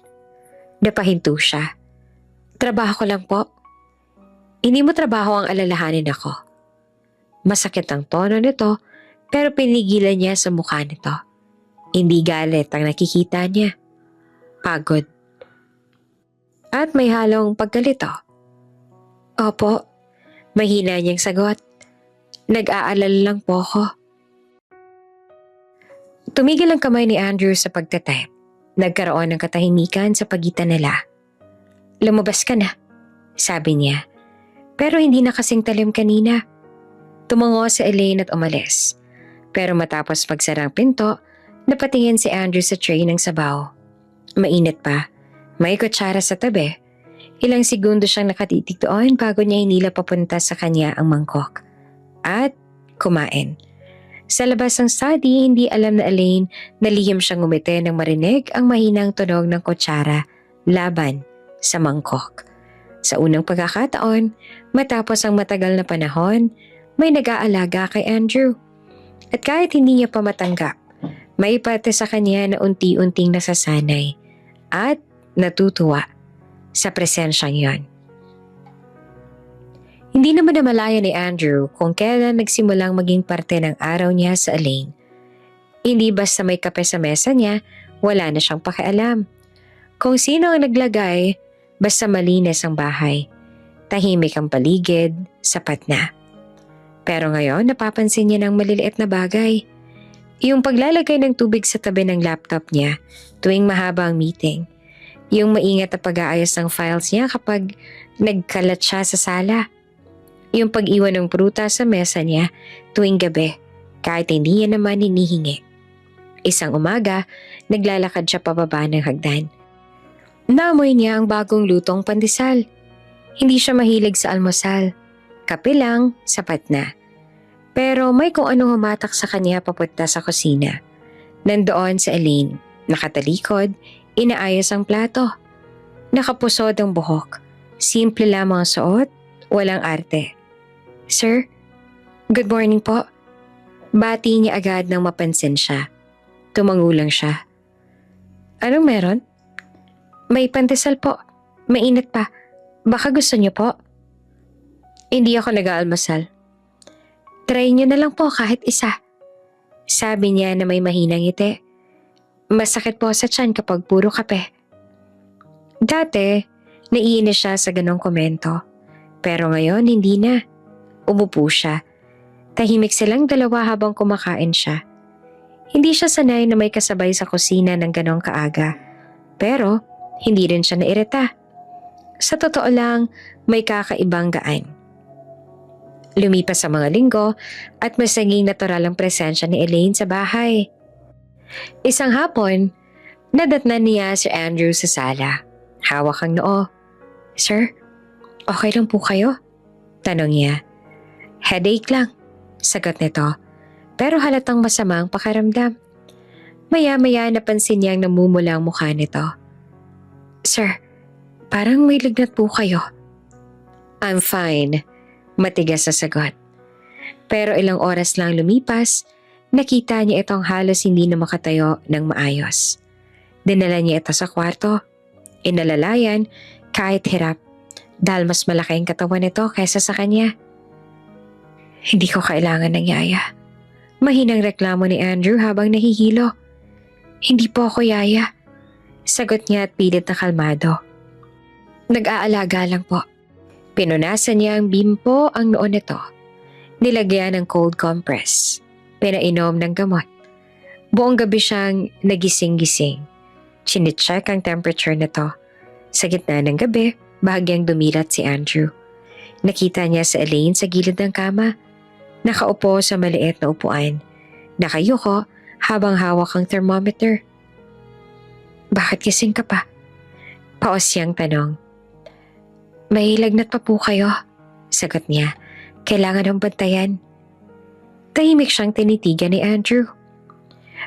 Napahinto siya. Trabaho ko lang po. Hindi mo trabaho ang alalahanin ako. Masakit ang tono nito pero pinigilan niya sa mukha nito. Hindi galit ang nakikita niya. Pagod. At may halong pagkalito. Opo, mahina niyang sagot. Nag-aalala lang po ako. Tumigil ang kamay ni Andrew sa pagtatype. Nagkaroon ng katahimikan sa pagitan nila. Lumabas ka na, sabi niya. Pero hindi na kasing talim kanina. Tumango si Elaine at umalis. Pero matapos pagsarang pinto, napatingin si Andrew sa tray ng sabaw. Mainit pa. May kutsara sa tabi. Ilang segundo siyang nakatitig doon bago niya hinila papunta sa kanya ang mangkok. At kumain. Sa labas ng study, hindi alam na Elaine na lihim siyang ngumiti nang marinig ang mahinang tunog ng kutsara laban sa mangkok. Sa unang pagkakataon, matapos ang matagal na panahon, may nag-aalaga kay Andrew. At kahit hindi niya pa matanggap, may parte sa kanya na unti-unting nasasanay at natutuwa sa presensyang yon. Hindi naman namalaya ni Andrew kung kailan nagsimulang maging parte ng araw niya sa Elaine. Hindi basta may kape sa mesa niya, wala na siyang pakialam. Kung sino ang naglagay, basta malinis ang bahay. Tahimik ang paligid, sapat na. Pero ngayon napapansin niya ng maliliit na bagay. Yung paglalagay ng tubig sa tabi ng laptop niya tuwing mahaba ang meeting. Yung maingat na pag-aayos ng files niya kapag nagkalat siya sa sala. Yung pag-iwan ng prutas sa mesa niya tuwing gabi kahit hindi niya naman hinihingi. Isang umaga, naglalakad siya pababa ng hagdan. Naamoy niya ang bagong lutong pandesal. Hindi siya mahilig sa almusal. Kape lang, sapat na. Pero may kung anong humatak sa kanya papunta sa kusina. Nandoon sa Elaine, nakatalikod, inaayos ang plato. Nakapusod ang buhok. Simple lamang ang suot, walang arte. Sir, good morning po. Bati niya agad nang mapansin siya. Tumango lang siya. Anong meron? May pandesal po. Mainit pa. Baka gusto niyo po. Hindi ako nag-aalmusal. Try niyo na lang po kahit isa. Sabi niya na may mahinang ngiti. Masakit po sa tiyan kapag puro kape. Dati, naiinis siya sa ganong komento. Pero ngayon, hindi na. Umupo siya. Tahimik silang dalawa habang kumakain siya. Hindi siya sanay na may kasabay sa kusina ng ganong kaaga. Pero, hindi rin siya nairita. Sa totoo lang, may kakaibang gaan. Lumipas sa mga linggo at mas naging natural ang presensya ni Elaine sa bahay. Isang hapon, nadatnan niya si Andrew sa sala. Hawak ang noo. Sir, okay lang po kayo? Tanong niya. Headache lang, sagot nito. Pero halatang masama ang pakiramdam. Maya-maya napansin niyang namumula ang mukha nito. Sir, parang may lagnat po kayo. I'm fine, matigas na sagot. Pero ilang oras lang lumipas, nakita niya itong halos hindi na makatayo ng maayos. Dinala niya ito sa kwarto. Inalalayan kahit hirap dahil mas malaki ang katawan nito kaysa sa kanya. Hindi ko kailangan ng yaya. Mahinang reklamo ni Andrew habang nahihilo. Hindi po ako yaya. Sagot niya at pilit na kalmado. Nag-aalaga lang po. Pinunasan niya ang bimpo ang noon nito. Nilagyan ng cold compress. Pinainom ng gamot. Buong gabi siyang nagising-gising. Chine-check ang temperature nito. Sa gitna ng gabi, bahagyang dumilat si Andrew. Nakita niya si Elaine sa gilid ng kama. Nakaupo sa maliit na upuan. Nakayuko habang hawak ang thermometer. Bakit gising ka pa? Paos siyang tanong. May lagnat pa po kayo, sagot niya. Kailangan ng bantayan. Tahimik siyang tinitigan ni Andrew.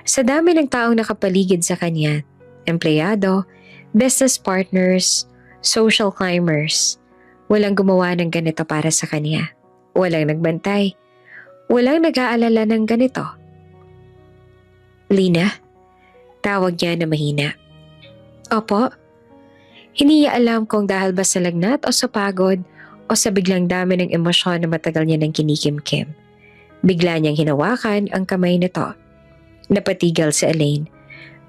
Sa dami ng taong nakapaligid sa kanya, empleyado, business partners, social climbers, walang gumawa ng ganito para sa kanya. Walang nagbantay. Walang nag-aalala ng ganito. Lina, tawag niya na mahina. Opo. Hindi niya alam kung dahil ba sa lagnat o sa pagod o sa biglang dami ng emosyon na matagal niya nang kinikimkim. Bigla niyang hinawakan ang kamay nito. Napatigal si Elaine.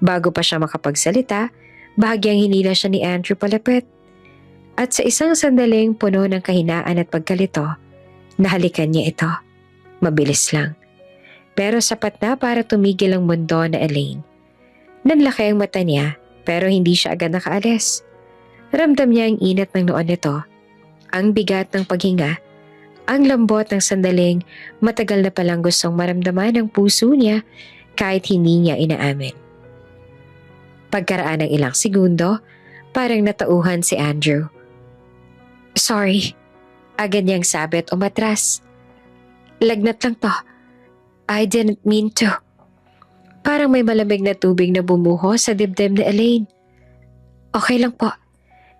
Bago pa siya makapagsalita, bahagyang hinila siya ni Andrew palapit. At sa isang sandaling puno ng kahinaan at pagkalito, nahalikan niya ito. Mabilis lang. Pero sapat na para tumigil ang mundo na Elaine. Nanlaki ang mata niya pero hindi siya agad nakaalis. Ramdam niya ang inat ng noon nito, ang bigat ng paghinga, Ang lambot ng sandaling matagal na palang gustong maramdaman ang puso niya kahit hindi niya inaamin. Pagkaraan ng ilang segundo, parang natauhan si Andrew. "Sorry," agad niyang sabi at umatras. "Lagnat lang to. I didn't mean to." Parang may malamig na tubig na bumuho sa dibdib ni Elaine. "Okay lang po,"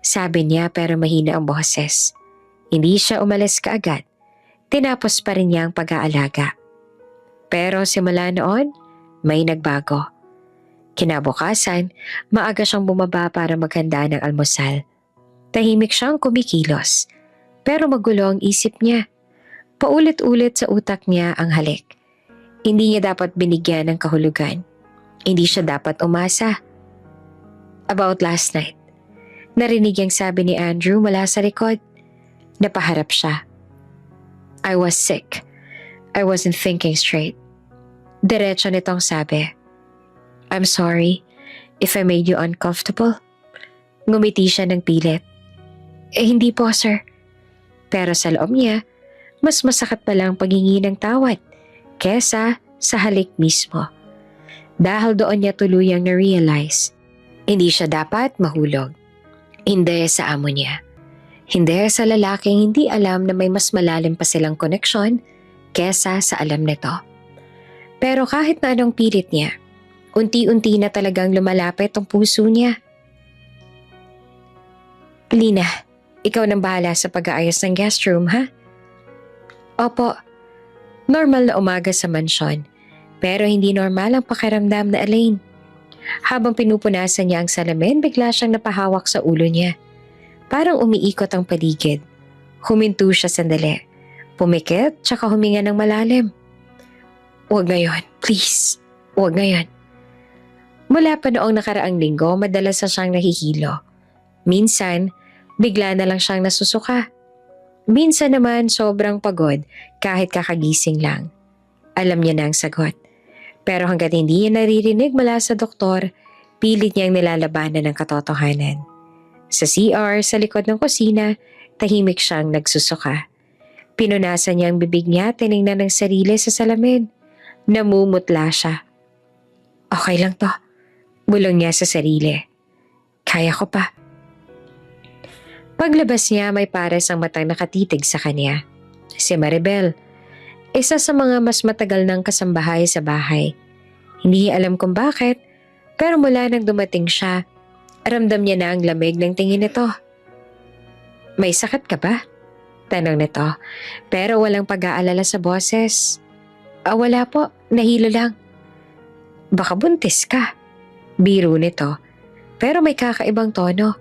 sabi niya pero mahina ang boses. Hindi siya umalis kaagad. Tinapos pa rin niya ang pag-aalaga. Pero simula noon, may nagbago. Kinabukasan, maaga siyang bumaba para maghanda ng almusal. Tahimik siyang kumikilos. Pero magulo ang isip niya. Paulit-ulit sa utak niya ang halik. Hindi niya dapat binigyan ng kahulugan. Hindi siya dapat umasa. About last night, narinig ang sabi ni Andrew mula sa likod. Napaharap siya. "I was sick. I wasn't thinking straight." Diretso nitong sabi. "I'm sorry if I made you uncomfortable." Ngumiti siya ng pilit. Hindi po, sir." Pero sa loob niya, mas masakit pala ang paghingi ng tawad kesa sa halik mismo. Dahil doon niya tuluyang na-realize, hindi siya dapat mahulog. Hindi sa amo niya. Hindi sa lalaking hindi alam na may mas malalim pa silang koneksyon kesa sa alam nito. Pero kahit na anong pilit niya, unti-unti na talagang lumalapit ang puso niya. "Lina, ikaw nang bahala sa pag-aayos ng guest room, ha?" "Opo." Normal na umaga sa mansyon, pero hindi normal ang pakiramdam na Elaine. Habang pinupunasan niya ang salamin, bigla siyang napahawak sa ulo niya. Parang umiikot ang paligid. Huminto siya sandali. Pumikit, tsaka huminga ng malalim. "Huwag ngayon, please. Huwag ngayon." Mula pa noong nakaraang linggo, madalas na siyang nahihilo. Minsan, bigla na lang siyang nasusuka. Minsan naman sobrang pagod kahit kakagising lang. Alam niya na ang sagot. Pero hanggat hindi niya naririnig mula sa doktor, pilit niyang nilalabanan ng katotohanan. Sa CR, sa likod ng kusina, tahimik siyang nagsusuka. Pinunasan niya ang bibig niya, tiningnan ng sarili sa salamin. Namumutla siya. "Okay lang to," bulong niya sa sarili. "Kaya ko pa." Paglabas niya, may pares ang matang nakatitig sa kanya. Si Maribel, isa sa mga mas matagal ng kasambahay sa bahay. Hindi niya alam kung bakit, pero mula nang dumating siya, ramdam niya na ang lamig ng tingin nito. "May sakit ka ba?" tanong nito, pero walang pag-aalala sa boses. Wala po, nahilo lang." "Baka buntis ka." Biro nito, pero may kakaibang tono.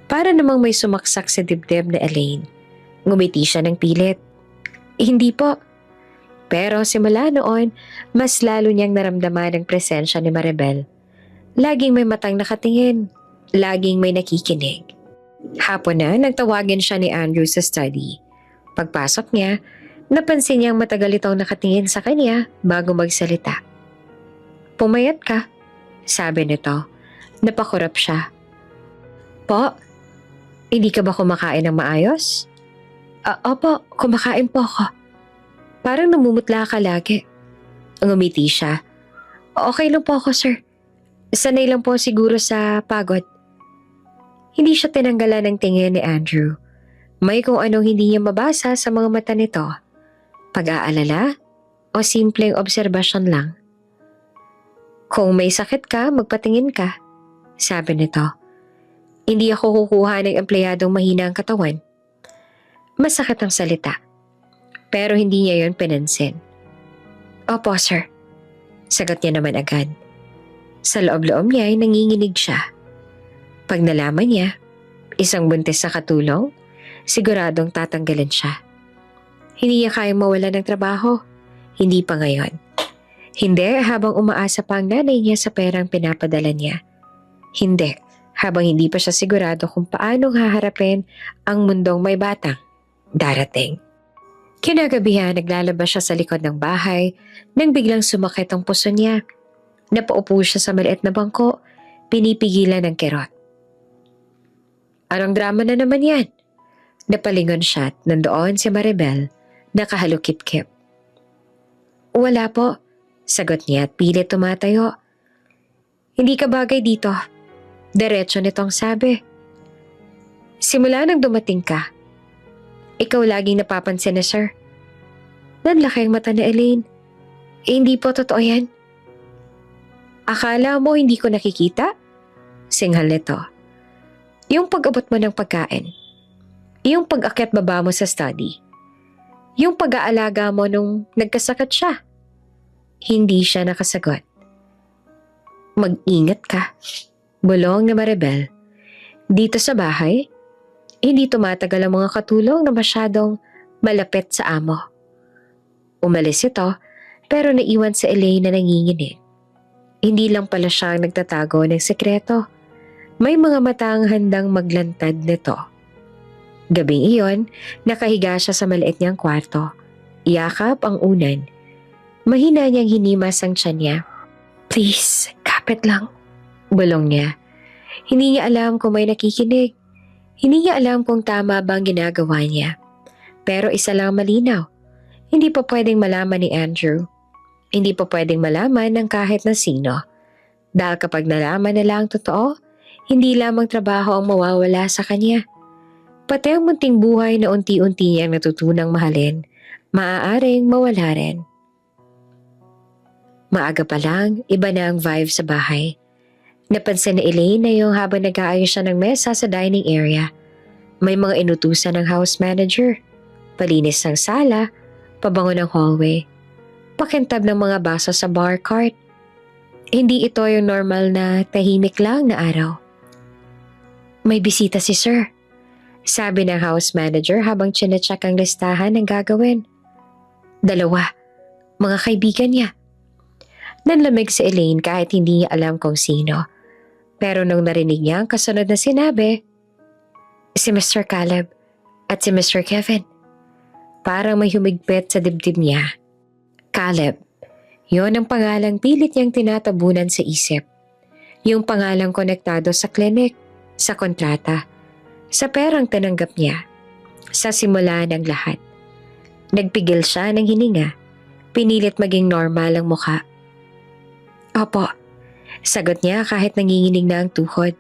Para namang may sumaksak sa dibdib ni Elaine. Ngumiti siya ng pilit. "Hindi po." Pero simula noon, mas lalo niyang naramdaman ang presensya ni Maribel. Laging may matang nakatingin. Laging may nakikinig. Hapon na, nagtawagin siya ni Andrew sa study. Pagpasok niya, napansin niyang matagal itong nakatingin sa kanya bago magsalita. "Pumayat ka," sabi nito. Napakurap siya. "Po, hindi ka ba kumakain ng maayos?" Opo, kumakain po ako." Parang namumutla ka lagi. Ngumiti siya. "Okay lang po ako, sir. Sanay lang po siguro sa pagod." Hindi siya tinanggalan ng tingin ni Andrew. May kung anong hindi niya mabasa sa mga mata nito. Pag-aalala o simpleng obserbasyon lang. "Kung may sakit ka, magpatingin ka," sabi nito. "Hindi ako kukuha ng empleyadong mahina ang katawan." Masakit ang salita. Pero hindi niya yon pinansin. "Opo, sir." Sagot niya naman agad. Sa loob-loob niya ay nanginginig siya. Pag nalaman niya, isang buntis sa katulong, siguradong tatanggalin siya. Hindi niya kayang mawala ng trabaho. Hindi pa ngayon. Hindi habang umaasa pa ang nanay niya sa perang pinapadala niya. Hindi habang hindi pa siya sigurado kung paanong haharapin ang mundong may batang darating. Kinagabihan, naglalabas siya sa likod ng bahay nang biglang sumakit ang puso niya. Napaupo siya sa maliit na bangko, pinipigilan ng kirot. "Anong drama na naman yan?" Napalingon siya at nandoon si Maribel, nakahalukip-kip. Wala po, sagot niya at pilit tumatayo. Hindi ka bagay dito. Diretso nitong sabi. Simula nang dumating ka, ikaw laging napapansin na sir. Nanlaki ang mata ni Elaine. Hindi po totoo yan. Akala mo hindi ko nakikita? Singhal nito. Yung pag-abot mo ng pagkain. Yung pag-akyat baba mo sa study. Yung pag-aalaga mo nung nagkasakit siya. Hindi siya nakasagot. Mag-ingat ka. Bulong na Maribel. Dito sa bahay, hindi tumatagal ang mga katulong na masyadong malapit sa amo. Umalis ito pero naiwan si Elaine na nanginginig. Hindi lang pala siya nagtatago ng sekreto. May mga matang handang maglantad nito. Gabing iyon, nakahiga siya sa maliit niyang kwarto. Iyakap ang unan. Mahina niyang hinimas ang tiyan niya. Please, kapit lang. Bulong niya. Hindi niya alam kung may nakikinig. Hindi niya alam kung tama bang ginagawa niya. Pero isa lang malinaw. Hindi pa pwedeng malaman ni Andrew. Hindi pa pwedeng malaman ng kahit na sino. Dahil kapag nalaman nila ang totoo, hindi lamang trabaho ang mawawala sa kanya. Pati ang munting buhay na unti-unti niyang natutunang mahalin, maaaring mawala rin. Maaga pa lang, iba na ang vibe sa bahay. Napansin ni Elaine na yung habang nag-aayos siya ng mesa sa dining area, may mga inutusan ng house manager, palinis ng sala, pabango ng hallway, pakintab ng mga baso sa bar cart. Hindi ito yung normal na tahimik lang na araw. May bisita si sir, sabi ng house manager habang chinecheck ang listahan ng gagawin. 2, mga kaibigan niya. Nanlamig si Elaine kahit hindi niya alam kung sino. Pero nung narinig niya ang kasunod na sinabi, si Mr. Caleb at si Mr. Kevin. Parang may humigpit sa dibdib niya. Caleb, yon ang pangalang pilit niyang tinatabunan sa isip. Yung pangalang konektado sa klinik, sa kontrata, sa perang tinanggap niya, sa simula ng lahat. Nagpigil siya ng hininga, pinilit maging normal ang mukha. Opo, sagot niya kahit nanginginig na ang tuhod.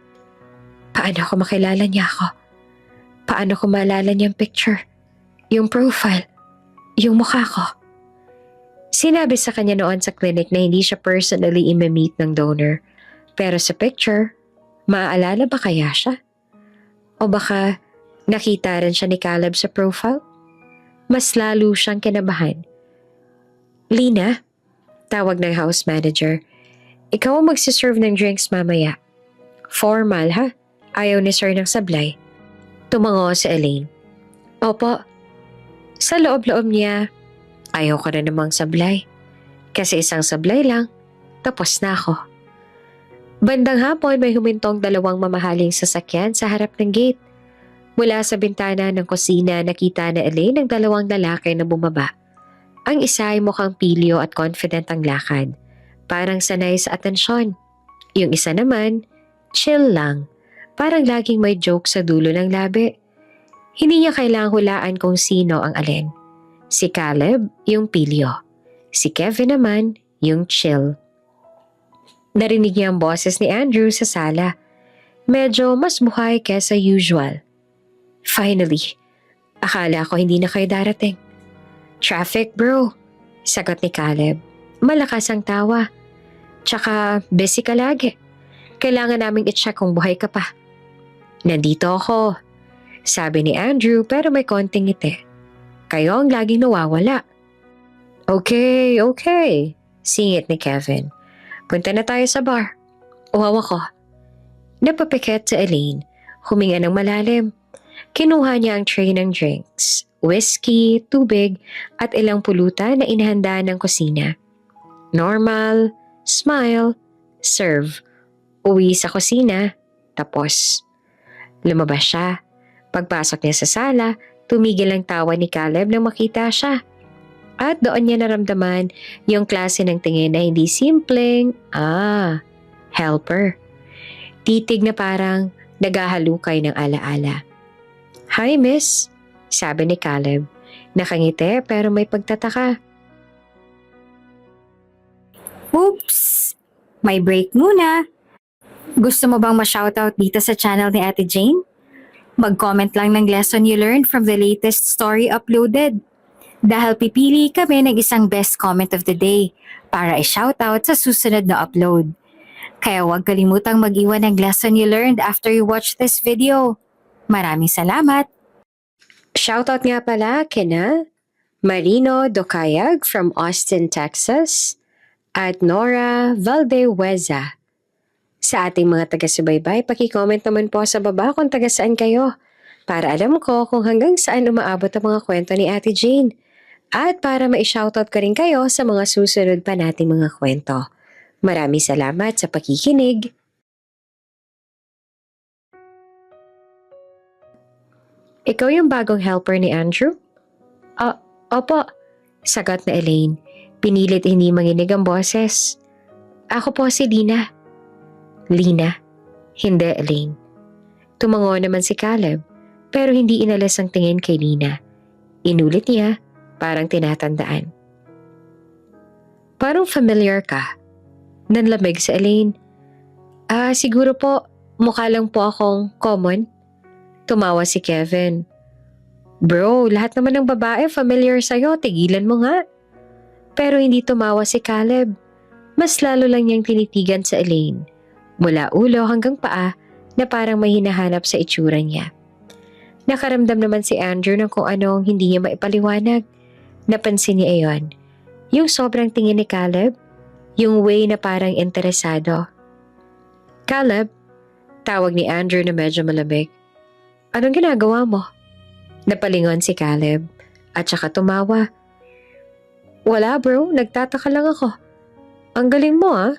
Paano ko makilala niya ako? Paano ko maalala niyang picture? Yung profile? Yung mukha ko? Sinabi sa kanya noon sa clinic na hindi siya personally i-meet ng donor. Pero sa picture, maaalala ba kaya siya? O baka nakita rin siya ni Caleb sa profile? Mas lalo siyang kinabahan. Lina, tawag ng house manager. Ikaw ang magsiserve ng drinks mamaya. Formal ha? Ayaw ni sir ng sablay. Tumango si Elaine. Opo. Sa loob-loob niya, ayaw ko na namang sablay. Kasi isang sablay lang, tapos na ako. Bandang hapon may humintong 2 mamahaling sasakyan sa harap ng gate. Mula sa bintana ng kusina nakita na Elaine ng 2 lalaki na bumaba. Ang isa ay mukhang pilyo at confident ang lakad. Parang sanay sa atensyon. Yung isa naman, chill lang. Parang laging may joke sa dulo ng labi. Hindi niya kailangang hulaan kung sino ang alin. Si Caleb, yung pilyo. Si Kevin naman, yung chill. Narinig niya ang boses ni Andrew sa sala. Medyo mas buhay kesa usual. Finally, akala ko hindi na kayo darating. Traffic bro, sagot ni Caleb. Malakas ang tawa. Tsaka busy ka lagi. Kailangan naming i-check kung buhay ka pa. Nandito ako, sabi ni Andrew pero may konting ngiti. Kayo ang laging nawawala. Okay, singit ni Kevin. Punta na tayo sa bar. Uhaw ako. Napapikit sa Elaine. Huminga ng malalim. Kinuha niya ang tray ng drinks, whiskey, tubig at ilang pulutan na inihanda ng kusina. Normal, smile, serve. Uwi sa kusina, tapos. Lumabas siya. Pagpasok niya sa sala, tumigil ang tawa ni Caleb nang makita siya. At doon niya naramdaman yung klase ng tingin na hindi simpleng, helper. Titig na parang naghahalukay ng alaala. Hi miss, Sabi ni Caleb. Nakangiti pero may pagtataka. Oops! May break muna. Gusto mo bang ma-shoutout dito sa channel ni Ate Jane? Mag-comment lang ng lesson you learned from the latest story uploaded. Dahil pipili kami ng isang best comment of the day para i-shoutout sa susunod na upload. Kaya huwag kalimutang mag-iwan ng lesson you learned after you watch this video. Maraming salamat! Shoutout nga pala kina Marino Docayag from Austin, Texas at Nora Valdeweza. Sa ating mga taga-subaybay, paki-comment naman po sa baba kung taga saan kayo para alam ko kung hanggang saan umaabot ang mga kwento ni Ate Jane at para ma-shoutout ko rin kayo sa mga susunod pa nating mga kwento. Maraming salamat sa pakikinig. Ikaw yung bagong helper ni Andrew? Opo, sagot na Elaine. Pinilit hindi manginig ang boses. Ako po si Lina. Lina? Hindi, Elaine. Tumango naman si Caleb, pero hindi inalis ang tingin kay Lina. Inulit niya, parang tinatandaan. Parang familiar ka. Nanlamig sa Elaine. Siguro po, mukha lang po akong common. Tumawa si Kevin. Bro, lahat naman ng babae familiar sa'yo, tigilan mo nga. Pero hindi tumawa si Caleb. Mas lalo lang niyang tinitigan sa Elaine. Mula ulo hanggang paa na parang may hinahanap sa itsura niya. Nakaramdam naman si Andrew ng kung anong hindi niya maipaliwanag. Napansin niya iyon. Yung sobrang tingin ni Caleb, yung way na parang interesado. Caleb, tawag ni Andrew na medyo malamig. Anong ginagawa mo? Napalingon si Caleb at saka tumawa. Wala bro, nagtataka lang ako. Ang galing mo ah.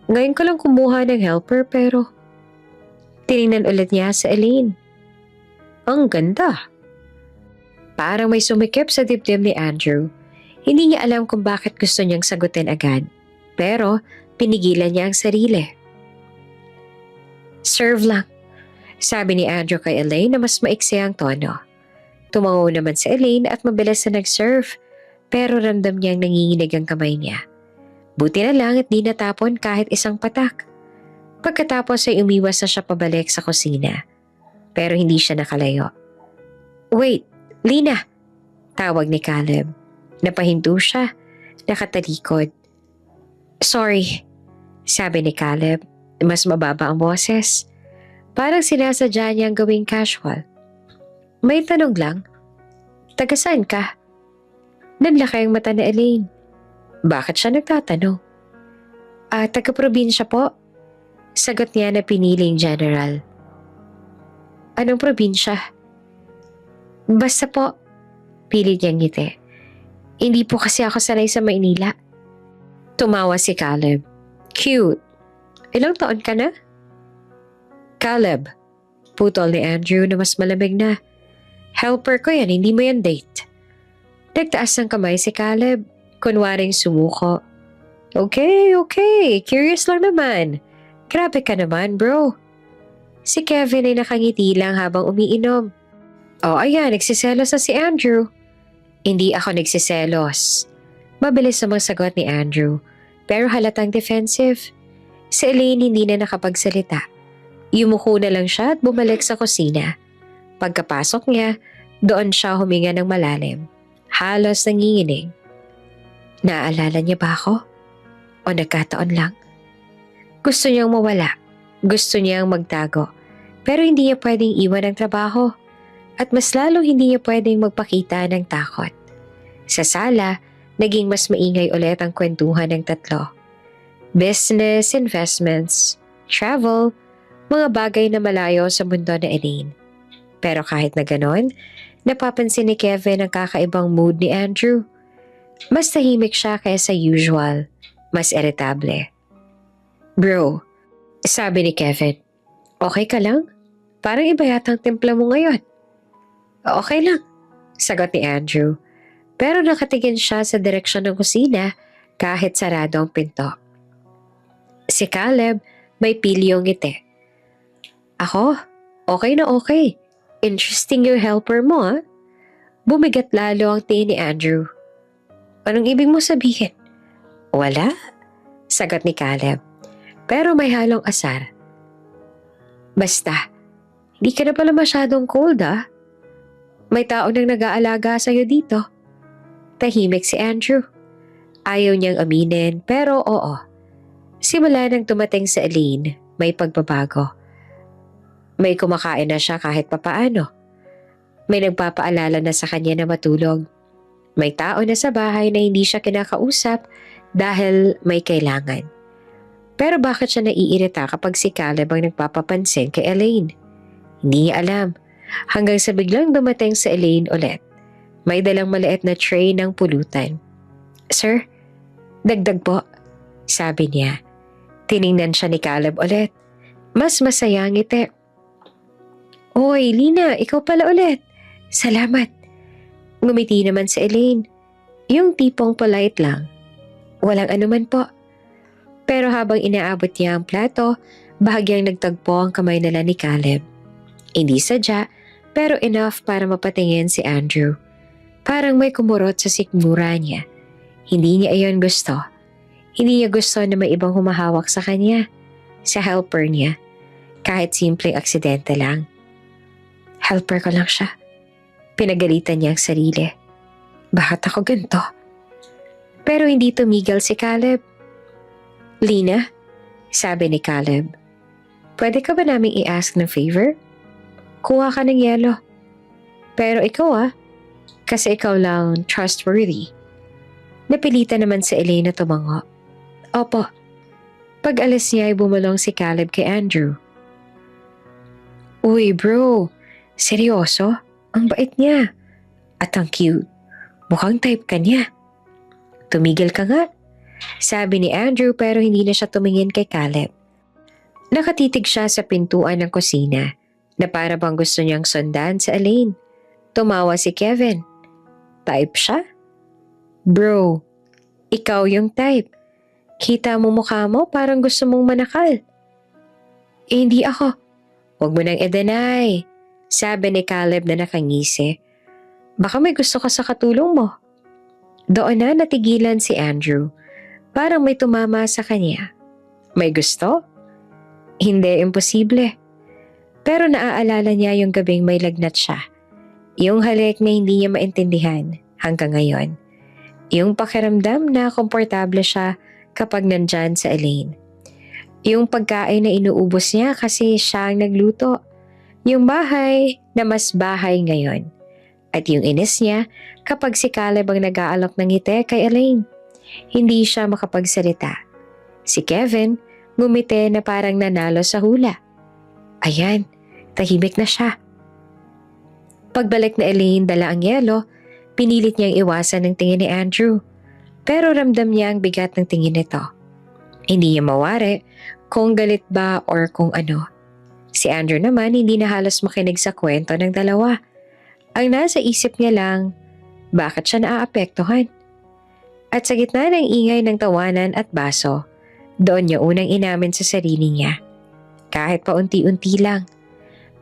Ngayon ka lang kumuha ng helper pero... Tiningnan ulit niya sa Elaine. Ang ganda. Parang may sumikip sa dibdib ni Andrew. Hindi niya alam kung bakit gusto niyang sagutin agad. Pero pinigilan niya ang sarili. Serve lang. Sabi ni Andrew kay Elaine na mas maiksi ang tono. Tumango naman si Elaine at mabilis na nag-serve pero ramdam niyang nanginginig ang kamay niya. Buti na lang at di natapon kahit isang patak. Pagkatapos ay umiwas na siya pabalik sa kusina. Pero hindi siya nakalayo. Wait, Lina! Tawag ni Caleb. Napahinto siya, nakatalikod. Sorry, sabi ni Caleb. Mas mababa ang boses. Parang sinasadya niyang gawing casual. May tanong lang. Taga saan ka? Nanlaki ang mata ni Elaine. Bakit siya nagtatanong? Taga-probinsya po. Sagot niya na piniling general. Anong probinsya? Basta po. Pilit niyang ngiti. Hindi po kasi ako sanay sa Maynila. Tumawa si Caleb. Cute. Ilang taon ka na? Caleb, putol ni Andrew na mas malamig na. Helper ko yan, hindi mo yan date. Nagtaas ng kamay si Caleb, kunwaring sumuko. Okay, curious lang naman. Grabe ka naman, bro. Si Kevin ay nakangiti lang habang umiinom. Ayan, nagsiselos na si Andrew. Hindi ako nagsiselos. Mabilis namang sagot ni Andrew, pero halatang defensive. Si Elaine hindi na nakapagsalita. Yumuko na lang siya at bumalik sa kusina. Pagkapasok niya, doon siya huminga ng malalim. Halos nanginginig. Naaalala niya ba ako? O nagkataon lang? Gusto niyang mawala. Gusto niyang magtago. Pero hindi niya pwedeng iwan ang trabaho. At mas lalo hindi niya pwedeng magpakita ng takot. Sa sala, naging mas maingay ulit ang kwentuhan ng tatlo. Business, investments, travel, mga bagay na malayo sa mundo na Elaine. Pero kahit na ganon, napapansin ni Kevin ang kakaibang mood ni Andrew. Mas tahimik siya kaysa usual, mas irritable. Bro, sabi ni Kevin, okay ka lang? Parang iba yatang timpla mo ngayon. Okay lang, sagot ni Andrew. Pero nakatingin siya sa direksyon ng kusina kahit sarado ang pinto. Si Caleb may pilyong ngiti. Ako? Okay na okay. Interesting yung helper mo, ha? Bumigat lalo ang tingin ni Andrew. Anong ibig mo sabihin? Wala, sagot ni Caleb. Pero may halong asar. Basta, hindi ka na pala masyadong cold May tao nang nag-aalaga sa'yo dito. Tahimik si Andrew. Ayaw niyang aminin pero oo. Simula nang tumating sa Elaine, may pagbabago. May kumakain na siya kahit papaano. May nagpapaalala na sa kanya na matulog. May tao na sa bahay na hindi siya kinakausap dahil may kailangan. Pero bakit siya naiirita kapag si Caleb ang nagpapapansin kay Elaine? Hindi niya alam. Hanggang sa biglang dumating sa Elaine ulit. May dalang maliit na tray ng pulutan. Sir, dagdag po, sabi niya. Tiningnan siya ni Caleb ulit. Mas masaya ang ngiti. Oy, Lina, ikaw pala ulit. Salamat. Ngumiti naman si Elaine. Yung tipong polite lang. Walang anuman po. Pero habang inaabot niya ang plato, bahagyang nagtagpo ang kamay nila ni Caleb. Hindi sadya, pero enough para mapatingin si Andrew. Parang may kumurot sa sikmura niya. Hindi niya iyon gusto. Hindi niya gusto na may ibang humahawak sa kanya. Sa helper niya. Kahit simpleng aksidente lang. Helper ko lang siya. Pinagalitan niya ang sarili. Bakit ako ganito? Pero hindi tumigil si Caleb. Lina, sabi ni Caleb, pwede ka ba naming i-ask ng favor? Kuha ka ng yelo. Pero ikaw kasi ikaw lang trustworthy. Napilitan naman si Elaine na tumango. Opo. Pag alis niya ay bumulong si Caleb kay Andrew. Uy bro, seryoso? Ang bait niya. At ang cute. Mukhang type ka niya. Tumigil ka nga. Sabi ni Andrew pero hindi na siya tumingin kay Caleb. Nakatitig siya sa pintuan ng kusina na para bang gusto niyang sundan sa Elaine. Tumawa si Kevin. Type siya? Bro, ikaw yung type. Kita mo mukha mo parang gusto mong manakal. Hindi ako. Huwag mo nang i-deny. Sabi ni Caleb na nakangisi. Baka may gusto ka sa katulong mo. Doon na natigilan si Andrew. Parang may tumama sa kanya. May gusto? Hindi imposible. Pero naaalala niya yung gabing may lagnat siya. Yung halik na hindi niya maintindihan hanggang ngayon. Yung pakiramdam na komportable siya kapag nandyan sa Elaine. Yung pagkain na inuubos niya kasi siya ang nagluto. Yung bahay na mas bahay ngayon. At yung inis niya kapag si Caleb ang nag-aalok ng ngiti kay Elaine. Hindi siya makapagsalita. Si Kevin ngumiti na parang nanalo sa hula. Ayan, tahimik na siya. Pagbalik na Elaine dala ang yelo, pinilit niyang iwasan ng tingin ni Andrew. Pero ramdam niya ang bigat ng tingin nito. Hindi niya mawari kung galit ba or kung ano. Si Andrew naman hindi na halos makinig sa kwento ng dalawa. Ang nasa isip niya lang, bakit siya naaapektuhan? At sa gitna ng ingay ng tawanan at baso, doon niya unang inamin sa sarili niya. Kahit pa unti-unti lang,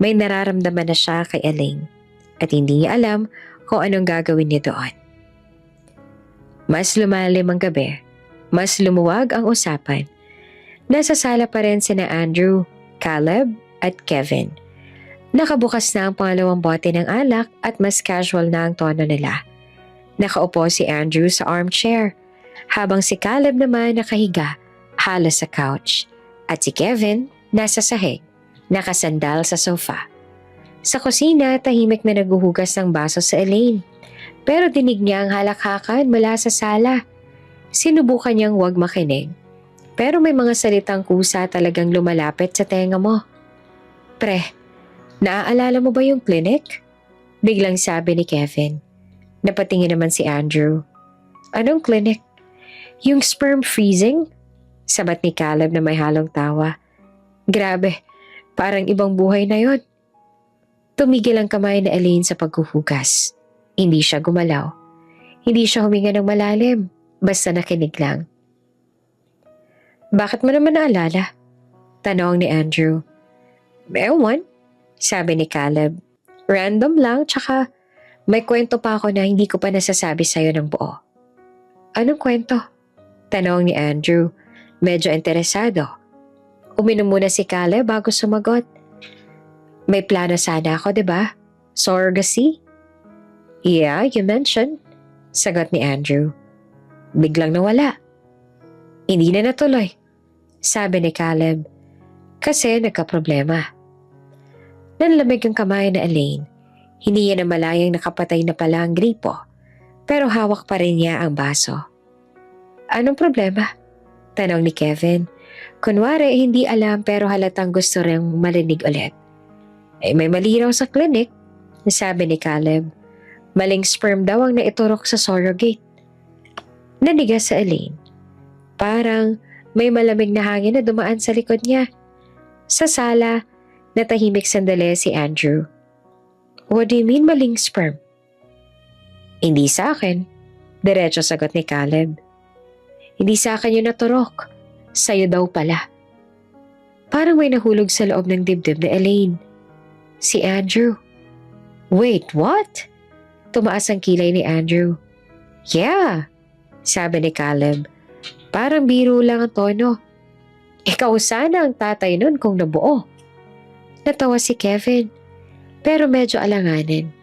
may nararamdaman na siya kay Elaine at hindi niya alam kung anong gagawin niya doon. Mas lumalim ang gabi, mas lumuwag ang usapan. Nasa sala pa rin sina Andrew, Caleb at Kevin. Nakabukas na ang pangalawang bote ng alak at mas casual na ang tono nila. Nakaupo si Andrew sa armchair, habang si Caleb naman nakahiga halos sa couch. At si Kevin nasa sahig, nakasandal sa sofa. Sa kusina, tahimik na naguhugas ng baso sa Elaine. Pero dinig niya ang halakhakan mula sa sala. Sinubukan niyang huwag makinig. Pero may mga salitang kusa talagang lumalapit sa tenga mo. Pre, naaalala mo ba yung clinic? Biglang sabi ni Kevin. Napatingin naman si Andrew. Anong clinic? Yung sperm freezing? Sabat ni Caleb na may halong tawa. Grabe, parang ibang buhay na yon. Tumigil ang kamay na Elaine sa paghuhugas. Hindi siya gumalaw. Hindi siya huminga ng malalim. Basta nakinig lang. Bakit mo naman naalala? Tanong ni Andrew. Ewan, sabi ni Caleb. Random lang, tsaka May kwento pa ako na hindi ko pa nasasabi sa'yo ng buo. Anong kwento? Tanong ni Andrew, medyo interesado. Uminom muna si Caleb bago sumagot. May plano sana ako, 'di ba? Surrogacy? Yeah, you mentioned. Sagot ni Andrew. Biglang nawala. Hindi na natuloy, sabi ni Caleb. Kasi nagkaproblema. Nanlamig ang kamay na Elaine. Hindi niya namalayang nakapatay na pala ang gripo, pero hawak pa rin niya ang baso. Anong problema? Tanong ni Kevin. Kunwari hindi alam pero halatang gusto rin marinig ulit. May mali raw sa clinic, sabi ni Caleb. Maling sperm daw ang naiturok sa surrogate. Nanigas sa Elaine. Parang may malamig na hangin na dumaan sa likod niya. Sa sala, natahimik sandali si Andrew. What do you mean maling sperm? Hindi sa akin, diretso sagot ni Caleb. Hindi sa akin yung naturok. Sa'yo daw pala. Parang may nahulog sa loob ng dibdib ni Elaine. Si Andrew. Wait, what? Tumaas ang kilay ni Andrew. Yeah, sabi ni Caleb. Parang biro lang ang tono. Ikaw sana ang tatay nun kung nabuo. Natawa si Kevin, pero medyo alanganin.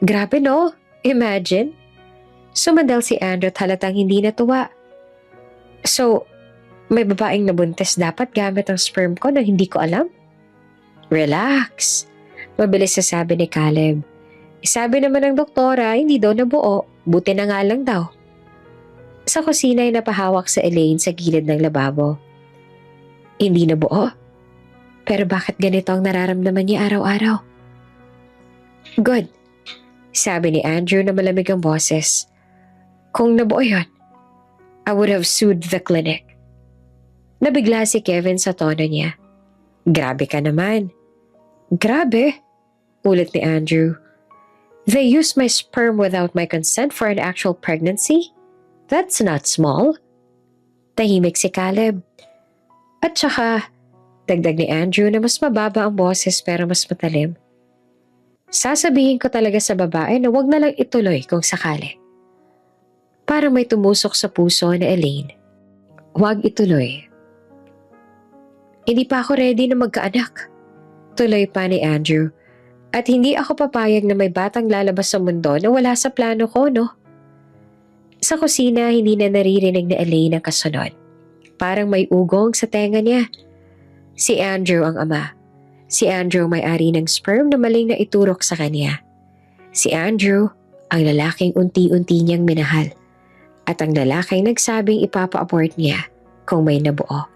Grabe no, imagine. Sumandal si Andrew at halatang hindi natuwa. So, may babaeng nabuntis dapat gamit ang sperm ko na hindi ko alam? Relax, mabilis sabi ni Caleb. Sabi naman ng doktora, hindi daw nabuo, buti na nga lang daw. Sa kusina ay napahawak sa Elaine sa gilid ng lababo. Hindi nabuo? Pero bakit ganito ang nararamdaman niya araw-araw? Good, sabi ni Andrew na malamig ang boses. Kung nabuo yun, I would have sued the clinic. Nabigla si Kevin sa tono niya. Grabe ka naman. Grabe, ulit ni Andrew. They used my sperm without my consent for an actual pregnancy? That's not small. Tahimik si Caleb. At saka, dagdag ni Andrew na mas mababa ang boses pero mas matalim. Sasabihin ko talaga sa babae na wag na lang ituloy kung sakali. Parang may tumusok sa puso na Elaine. Wag ituloy. Hindi pa ako ready na magkaanak. Tuloy pa ni Andrew. At hindi ako papayag na may batang lalabas sa mundo na wala sa plano ko, no? Sa kusina, hindi na naririnig ni Elaine ang kasunod. Parang may ugong sa tenga niya. Si Andrew ang ama. Si Andrew may-ari ng sperm na maling na iturok sa kanya. Si Andrew ang lalaking unti-unti niyang minahal. At ang lalaking nagsabing ipapa-abort niya kung may nabuo.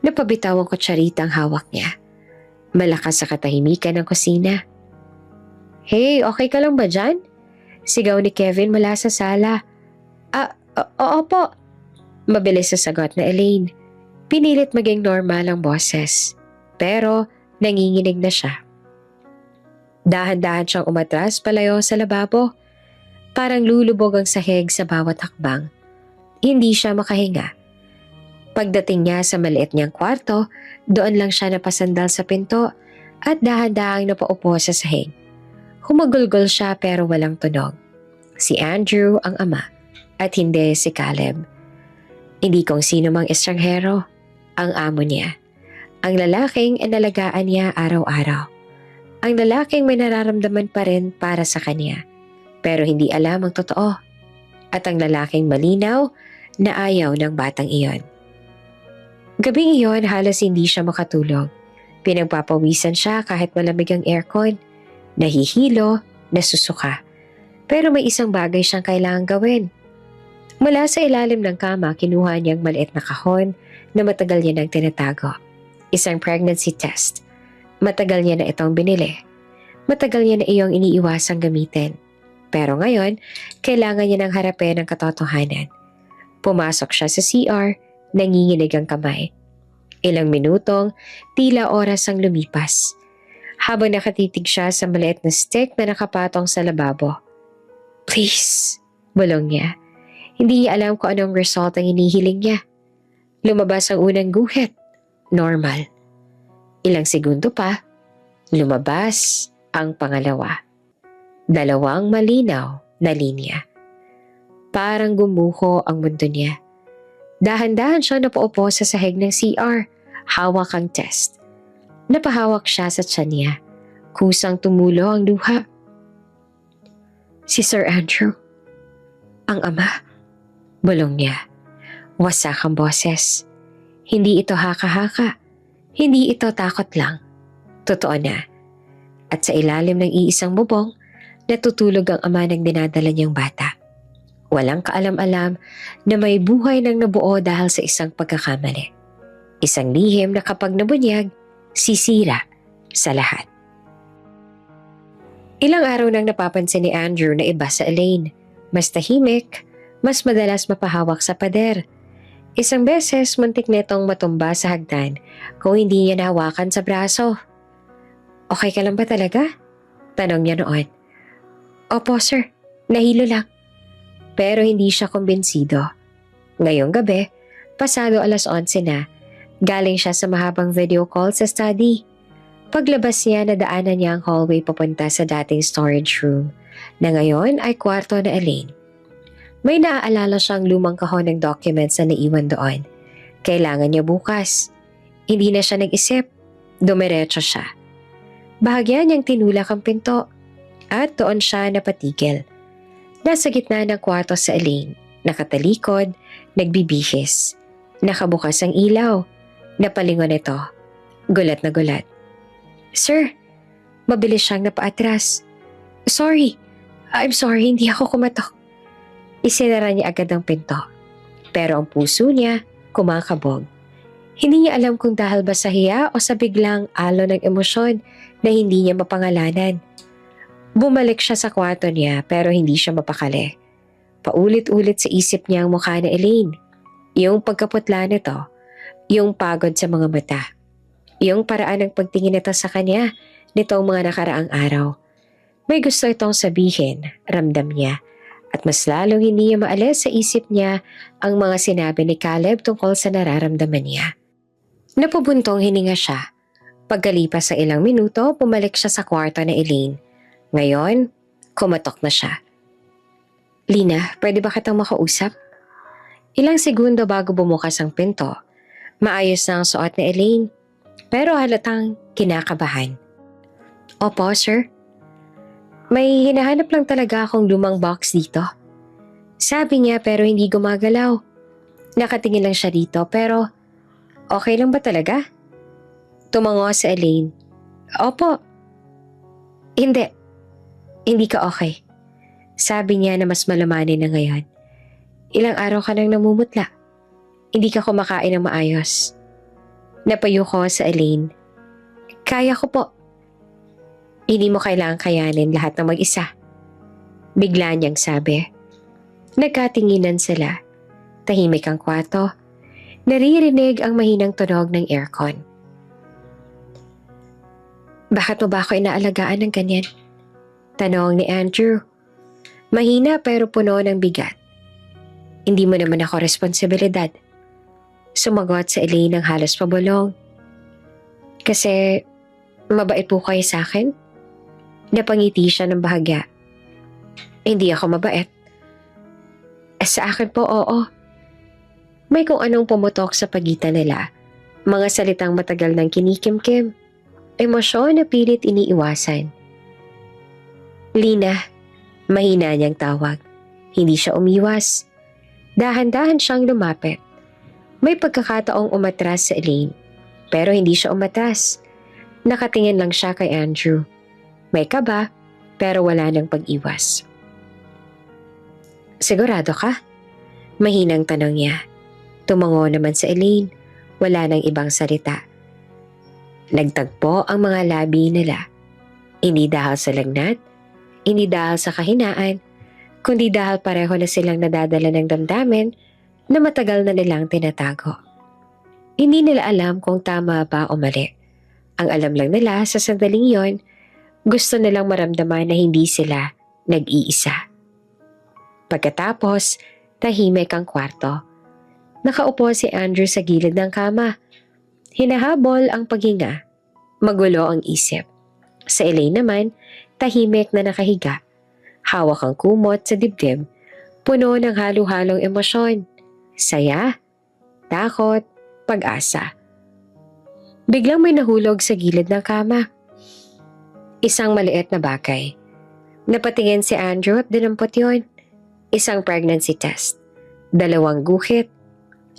Napabitaw ang kutsarita ang hawak niya. Malakas sa katahimikan ng kusina. Hey, okay ka lang ba dyan? Sigaw ni Kevin mula sa sala. Oo po. Mabilis sa sagot na Elaine. Pinilit maging normal ang boses. Pero nanginginig na siya. Dahan-dahan siyang umatras palayo sa lababo. Parang lulubog ang sahig sa bawat hakbang. Hindi siya makahinga. Pagdating niya sa maliit niyang kwarto, doon lang siya napasandal sa pinto at dahan-dahang napaupo sa sahig. Humagulgol siya pero walang tunog. Si Andrew ang ama at hindi si Caleb. Hindi kung sino mang estranghero, ang amo niya. Ang lalaking inalagaan niya araw-araw. Ang lalaking may nararamdaman pa rin para sa kanya, pero hindi alam ang totoo. At ang lalaking malinaw na ayaw ng batang iyon. Gabing iyon halos hindi siya makatulog. Pinagpapawisan siya kahit malamig ang aircon. Nahihilo, nasusuka. Pero may isang bagay siyang kailangang gawin. Mula sa ilalim ng kama, kinuha niyang maliit na kahon na matagal niya nang tinatago. Isang pregnancy test. Matagal niya na itong binili. Matagal niya na iyong iniiwasang gamitin. Pero ngayon, kailangan niya nang harapin ang katotohanan. Pumasok siya sa CR, nanginginig ang kamay. Ilang minutong, tila oras ang lumipas. Habang nakatitig siya sa maliit na stick na nakapatong sa lababo. Please, bulong niya. Hindi niya alam kung anong result ang hinihiling niya. Lumabas ang unang guhit. Normal. Ilang segundo pa, lumabas ang pangalawa. Dalawang malinaw na linya. Parang gumuho ang mundo niya. Dahan-dahan siya napaupo sa sahig ng CR. Hawak ang test. Napahawak siya sa tiyan niya. Kusang tumulo ang luha. Si Sir Andrew. Ang ama. Bulong niya. Wasak ang boses. Hindi ito haka-haka. Hindi ito takot lang. Totoo na. At sa ilalim ng iisang bubong, natutulog ang ama ng dinadala niyang bata. Walang kaalam-alam na may buhay nang nabuo dahil sa isang pagkakamali. Isang lihim na kapag nabunyag, sisira sa lahat. Ilang araw nang napapansin ni Andrew na iba sa Elaine. Mas tahimik, mas madalas mapahawak sa pader. Isang beses muntik netong matumba sa hagdan kung hindi niya nahawakan sa braso. Okay ka lang ba talaga? Tanong niya noon. Opo sir, nahilo lang. Pero hindi siya kumbinsido. Ngayong gabi, pasado 11:00 na, galing siya sa mahabang video call sa study. Paglabas niya, nadaanan niya ang hallway papunta sa dating storage room na ngayon ay kwarto na Elaine. May naaalala siyang lumang kahon ng documents na naiwan doon. Kailangan niya bukas. Hindi na siya nag-isip. Dumiretso siya. Bahagya niyang tinulak ang pinto at doon siya napatigil. Nasa gitna ng kwarto sa Elaine, nakatalikod, nagbibihis. Nakabukas ang ilaw. Napalingon ito. Gulat na gulat. Sir, mabilis siyang napaatras. Sorry, I'm sorry, hindi ako kumatok. Isinara niya agad ang pinto. Pero ang puso niya kumakabog. Hindi niya alam kung dahil ba sa hiya o sa biglang alo ng emosyon na hindi niya mapangalanan. Bumalik siya sa kwarto niya pero hindi siya mapakali. Paulit-ulit sa isip niya ang mukha ni Elaine. Yung pagkaputla nito, yung pagod sa mga mata, yung paraan ng pagtingin nito sa kanya nitong mga nakaraang araw. May gusto itong sabihin, ramdam niya, at mas lalong hindi niya maalis sa isip niya ang mga sinabi ni Caleb tungkol sa nararamdaman niya. Napubuntong hininga siya. Pagkalipas sa ilang minuto, pumalik siya sa kwarto ni Elaine. Ngayon, kumatok na siya. Lina, pwede ba kitang makausap? Ilang segundo bago bumukas ang pinto. Maayos na ang suot ni Elaine, pero halatang kinakabahan. Opo, sir. May hinahanap lang talaga akong lumang box dito. Sabi niya pero hindi gumagalaw. Nakatingin lang siya dito pero okay lang ba talaga? Tumango sa Elaine. Opo. Hindi. Hindi ka okay. Sabi niya na mas malamanin na ngayon. Ilang araw ka nang namumutla. Hindi ka kumakain ng maayos. Napayo ko sa Elaine. Kaya ko po. Hindi mo kailangang kayanin lahat ng mag-isa. Bigla niyang sabi. Nagkatinginan sila. Tahimik ang kwarto. Naririnig ang mahinang tunog ng aircon. Bakit mo ba ako inaalagaan ng ganyan? Tanong ni Andrew. Mahina pero puno ng bigat. Hindi mo naman ako responsibilidad. Sumagot sa Elaine ng halos pabulong. Kasi mabait po kayo sa akin? Napangiti siya ng bahagya. Hindi ako mabait. Sa akin po, oo. May kung anong pumutok sa pagitan nila. Mga salitang matagal ng kinikimkim. Emosyon na pilit iniiwasan. Lina, mahina niyang tawag. Hindi siya umiwas. Dahan-dahan siyang lumapit. May pagkakataong umatras sa Elaine. Pero hindi siya umatras. Nakatingin lang siya kay Andrew. May kaba, pero wala nang pag-iwas. Sigurado ka? Mahinang tanong niya. Tumango naman sa Elaine. Wala nang ibang salita. Nagtagpo ang mga labi nila. Hindi dahil sa lagnat, hindi dahil sa kahinaan, kundi dahil pareho na silang nadadala ng damdamin na matagal na nilang tinatago. Hindi nila alam kung tama ba o mali. Ang alam lang nila sa sandaling yon, gusto nilang maramdaman na hindi sila nag-iisa. Pagkatapos, tahimik ang kwarto. Nakaupo si Andrew sa gilid ng kama. Hinahabol ang paghinga. Magulo ang isip. Sa Elaine naman, tahimik na nakahiga. Hawak ang kumot sa dibdib, puno ng halo-halong emosyon. Saya, takot, pag-asa. Biglang may nahulog sa gilid ng kama. Isang maliit na bagay. Napatingin si Andrew at dinampot yon. Isang pregnancy test. 2 guhit.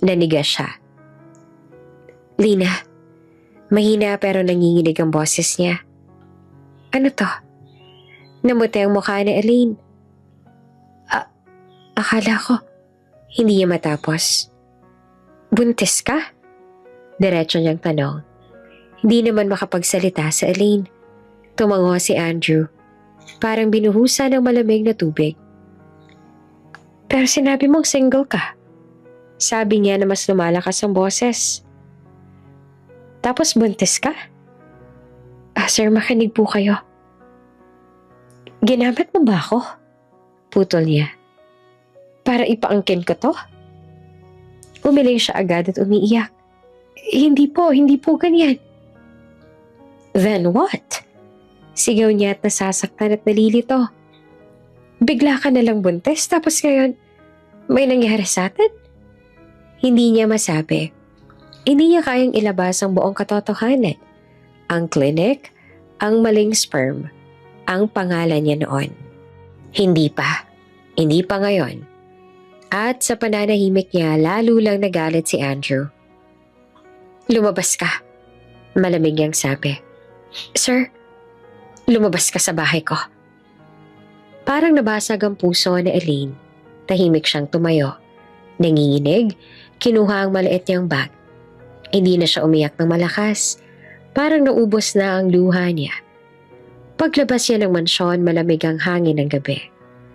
Naniga siya. Lina, mahina pero nanginginig ang boses niya. Ano to? Namuti ang mukha ni Elaine. Akala ko, hindi niya matapos. Buntis ka? Diretso niyang tanong. Hindi naman makapagsalita sa Elaine. Tumango si Andrew. Parang binuhusan ng malamig na tubig. Pero sinabi mong single ka. Sabi niya na mas lumalakas ang boses. Tapos buntis ka? Sir, makinig po kayo. Ginamit mo ba ako? Putol niya. Para ipaangkin ko to? Umiling siya agad at umiiyak. Hindi po ganyan. Then what? Sigaw niya at nasasaktan at nalilito. Bigla ka nalang buntis tapos ngayon may nangyari sa atin? Hindi niya masabi. Hindi niya kayang ilabas ang buong katotohanan. Ang clinic, ang maling sperm, ang pangalan niya noon. Hindi pa ngayon. At sa pananahimik niya, lalo lang nagalit si Andrew. Lumabas ka, malamig niyang sabi. Sir, lumabas ka sa bahay ko. Parang nabasag ang puso ni Elaine. Tahimik siyang tumayo. Nanginginig, kinuha ang maliit niyang bag. Hindi na siya umiyak ng malakas. Parang naubos na ang luha niya. Paglabas niya ng mansyon, malamig ang hangin ng gabi.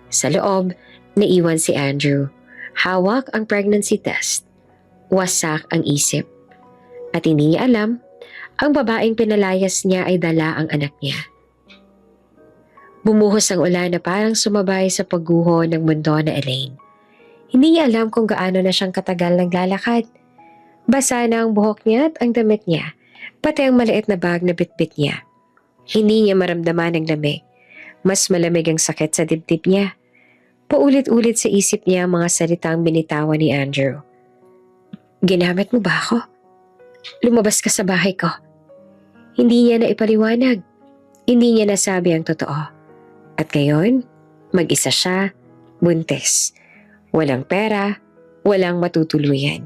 Sa loob, naiwan si Andrew. Hawak ang pregnancy test. Wasak ang isip. At hindi niya alam, ang babaeng pinalayas niya ay dala ang anak niya. Bumuhos ang ulan na parang sumabay sa pagguho ng mundo na Elaine. Hindi niya alam kung gaano na siyang katagal naglalakad. Basa na ang buhok niya at ang damit niya, pati ang maliit na bag na bitbit niya. Hindi niya maramdaman ang lamig. Mas malamig ang sakit sa dibdib niya. Paulit-ulit sa isip niya ang mga salitang binitawan ni Andrew. Ginamit mo ba ako? Lumabas ka sa bahay ko. Hindi niya na ipaliwanag. Hindi niya nasabi ang totoo. At ngayon, mag-isa siya, buntis. Walang pera, walang matutuluyan.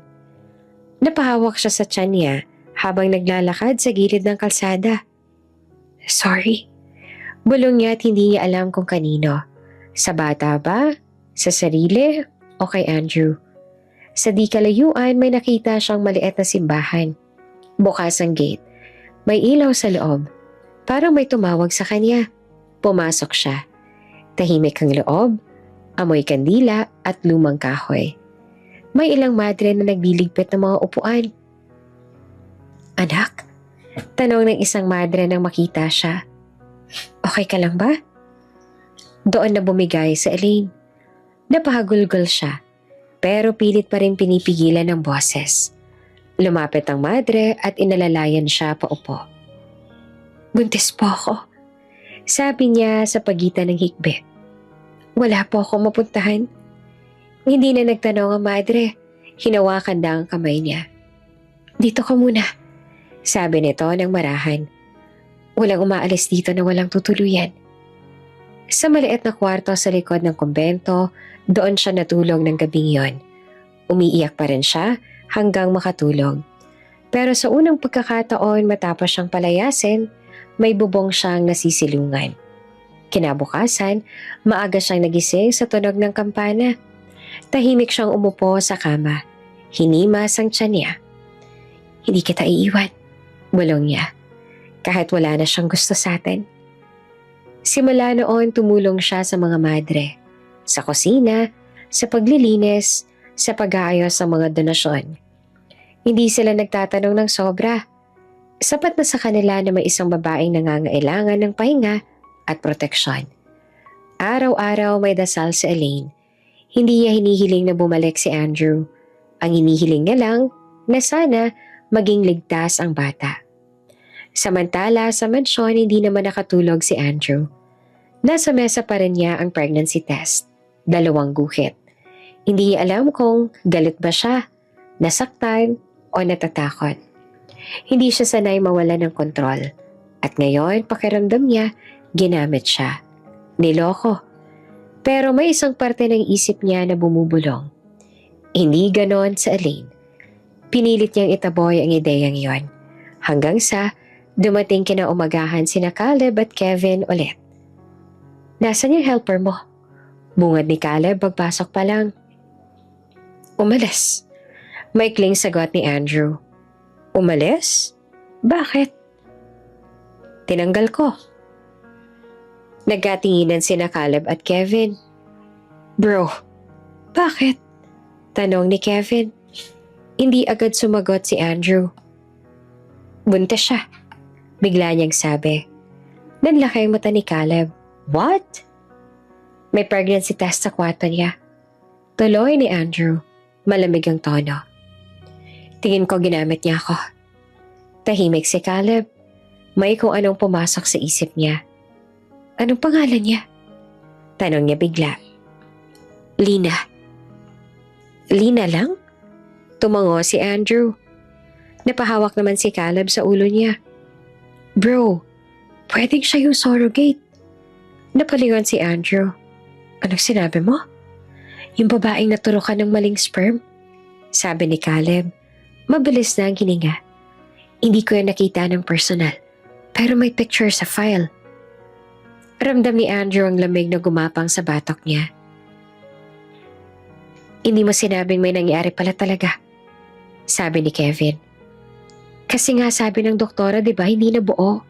Napahawak siya sa tiyan niya habang naglalakad sa gilid ng kalsada. Sorry. Bulong niya at hindi niya alam kung kanino. Sa bata ba? Sa sarili? O kay Andrew? Sa di kalayuan may nakita siyang maliit na simbahan. Bukas ang gate. May ilaw sa loob. Parang may tumawag sa kanya. Pumasok siya. Tahimik ang loob, amoy kandila at lumang kahoy. May ilang madre na nagliligpit ng mga upuan. Anak? Tanong ng isang madre nang makita siya. Okay ka lang ba? Doon na bumigay sa Elaine. Napahagulgol siya, pero pilit pa rin pinipigilan ng boses. Lumapit ang madre at inalalayan siya paupo. Buntis po ako, sabi niya sa pagitan ng hikbi. Wala po ako mapuntahan. Hindi na nagtanong ang madre. Hinawakan lang ang kamay niya. Dito ka muna, sabi nito ng marahan. Walang umaalis dito na walang tutuluyan. Sa maliit na kwarto sa likod ng kumbento, doon siya natulog ng gabing yon. Umiiyak pa rin siya hanggang makatulog. Pero sa unang pagkakataon matapos siyang palayasin, may bubong siyang nasisilungan. Kinabukasan, maaga siyang nagising sa tunog ng kampana. Tahimik siyang umupo sa kama. Hinimas ang tiyan niya. Hindi kita iiwan, bulong niya. Kahit wala na siyang gusto sa atin. Simula noon tumulong siya sa mga madre. Sa kusina, sa paglilinis, sa pag-aayos ng mga donasyon. Hindi sila nagtatanong ng sobra. Sapat na sa kanila na may isang babaeng nangangailangan ng pahinga at proteksyon. Araw-araw may dasal si Elaine. Hindi niya hinihiling na bumalik si Andrew. Ang hinihiling niya lang na sana maging ligtas ang bata. Samantala sa mansyon hindi naman nakatulog si Andrew. Nasa mesa pa rin niya ang pregnancy test. 2 guhit. Hindi niya alam kung galit ba siya, nasaktan, o natatakot. Hindi siya sanay mawala ng kontrol. At ngayon, pakiramdam niya, ginamit siya. Niloko. Pero may isang parte ng isip niya na bumubulong. Hindi ganon sa Elaine. Pinilit niyang itaboy ang ideyang yon. Hanggang sa dumating kinaumagahan sina Caleb at Kevin ulit. Nasaan yung helper mo? Bungad ni Caleb pagpasok pa lang. Umalis. Maikling sagot ni Andrew. Umalis? Bakit? Tinanggal ko. Nagkatinginan sina Caleb at Kevin. Bro, bakit? Tanong ni Kevin. Hindi agad sumagot si Andrew. Buntis siya. Bigla niyang sabi. Nanlaki ang mata ni Caleb. What? May pregnancy test sa kwarto niya. Tuloy ni Andrew. Malamig ang tono. Tingin ko ginamit niya ako. Tahimik si Caleb. May kung anong pumasok sa isip niya. Anong pangalan niya? Tanong niya bigla. Lina. Lina lang? Tumango si Andrew. Napahawak naman si Caleb sa ulo niya. Bro, pwedeng siya yung surrogate. Napalingon si Andrew. Anong sinabi mo? Yung babaeng naturukan ng maling sperm? Sabi ni Caleb. Mabilis na ang hininga. Hindi ko yan nakita ng personal. Pero may picture sa file. Ramdam ni Andrew ang lamig na gumapang sa batok niya. Hindi mo sinabing may nangyari pala talaga. Sabi ni Kevin. Kasi nga sabi ng doktora, di ba, hindi na buo?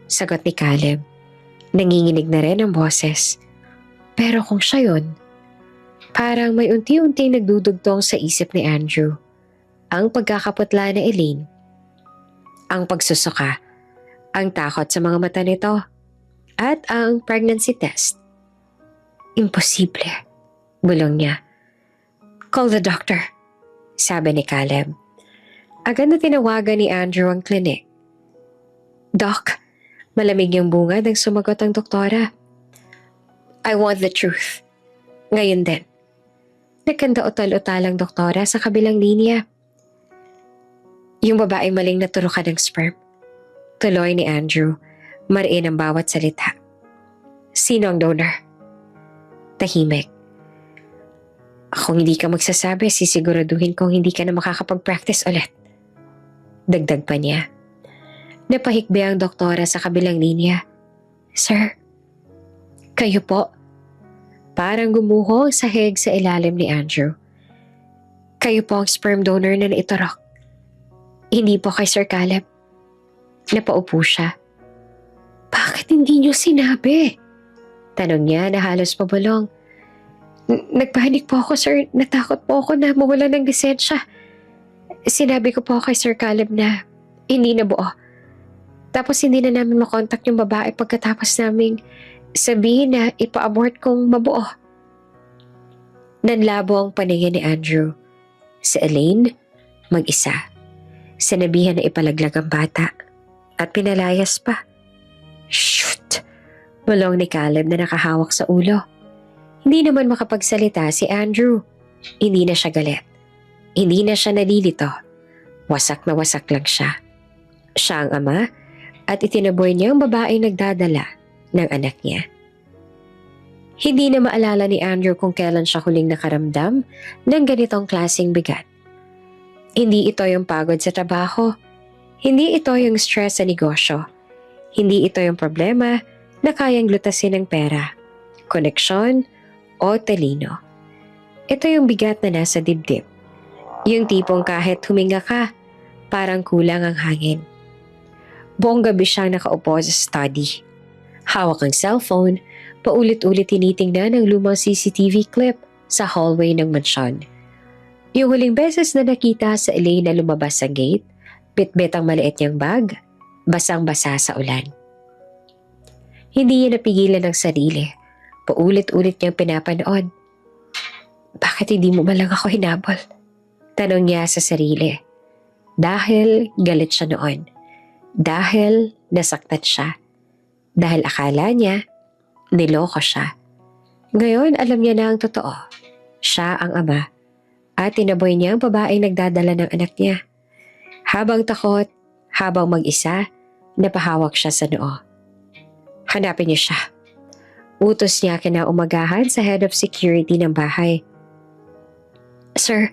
Sagot ni Caleb. Nanginginig na rin ang boses. Pero kung siya yun, parang may unti-unting nagdudugtong sa isip ni Andrew. Ang pagkakaputla na Elaine, ang pagsusuka, ang takot sa mga mata nito, at ang pregnancy test. Imposible, bulong niya. Call the doctor, sabi ni Caleb. Agad na tinawagan ni Andrew ang klinik. Doc, malamig yung bungad ang sumagot ang doktora. I want the truth. Ngayon din. Nagkanda utal-utal ang doktora sa kabilang linya. Yung babaeng maling naturukan ng sperm. Tuloy ni Andrew, mariin ang bawat salita. Sino ang donor? Tahimik. Kung hindi ka magsasabi, sisiguraduhin kong hindi ka na makakapag-practice ulit. Dagdag pa niya. Napahikbi ang doktora sa kabilang linya. Sir, kayo po. Parang gumuho ang sahig sa ilalim ni Andrew. Kayo po ang sperm donor na naiturok. Hindi po kay Sir Caleb. Napaupo siya. Bakit hindi niyo sinabi? Tanong niya na halos pabulong. Nagpanik po ako, sir. Natakot po ako na mawala ng lisensya. Sinabi ko po kay Sir Caleb na hindi na buo. Tapos hindi na namin makontak yung babae pagkatapos naming sabihin na ipa-abort kong mabuo. Nanlabo ang paningin ni Andrew. Si Elaine, mag-isa. Sinabihan na ipalaglag ang bata at pinalayas pa. Shoot! Bulong ni Caleb na nakahawak sa ulo. Hindi naman makapagsalita si Andrew. Hindi na siya galit. Hindi na siya nalilito. Wasak na wasak lang siya. Siya ang ama at itinaboy niya ang babaeng nagdadala ng anak niya. Hindi na maalala ni Andrew kung kailan siya huling nakaramdam ng ganitong klaseng bigat. Hindi ito yung pagod sa trabaho. Hindi ito yung stress sa negosyo. Hindi ito yung problema na kayang lutasin ng pera, koneksyon o talino. Ito yung bigat na nasa dibdib. Yung tipong kahit huminga ka, parang kulang ang hangin. Buong gabi siyang nakaupo sa study. Hawak ang cellphone, paulit-ulit tinitingnan ang lumang CCTV clip sa hallway ng mansyon. Yung huling beses na nakita sa Elaine na lumabas sa gate, bitbit ang maliit niyang bag, basang-basa sa ulan. Hindi niya napigilan ang sarili. Paulit-ulit niyang pinapanood. Bakit hindi mo malang ako hinabol? Tanong niya sa sarili. Dahil galit siya noon. Dahil nasaktan siya. Dahil akala niya Niloko siya. Ngayon alam niya na ang totoo. Siya ang ama at tinaboy niya ang babaeng nagdadala ng anak niya. Habang takot, habang mag-isa, napahawak siya sa noo. Hanapin niyo siya. Utos niya kinaumagahan sa head of security ng bahay. Sir,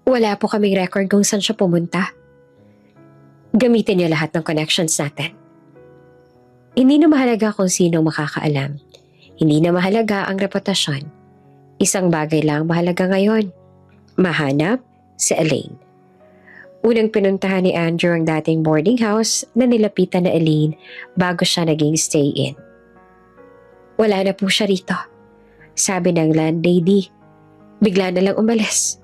wala po kaming record kung saan siya pumunta. Gamitin niyo lahat ng connections natin. Hindi na mahalaga kung sino makakaalam. Hindi na mahalaga ang reputasyon. Isang bagay lang mahalaga ngayon. Mahanap si Elaine. Unang pinuntahan ni Andrew ang dating boarding house na nilapitan na Elaine bago siya naging stay-in. Wala na po siya rito, sabi ng landlady. Bigla na lang umalis.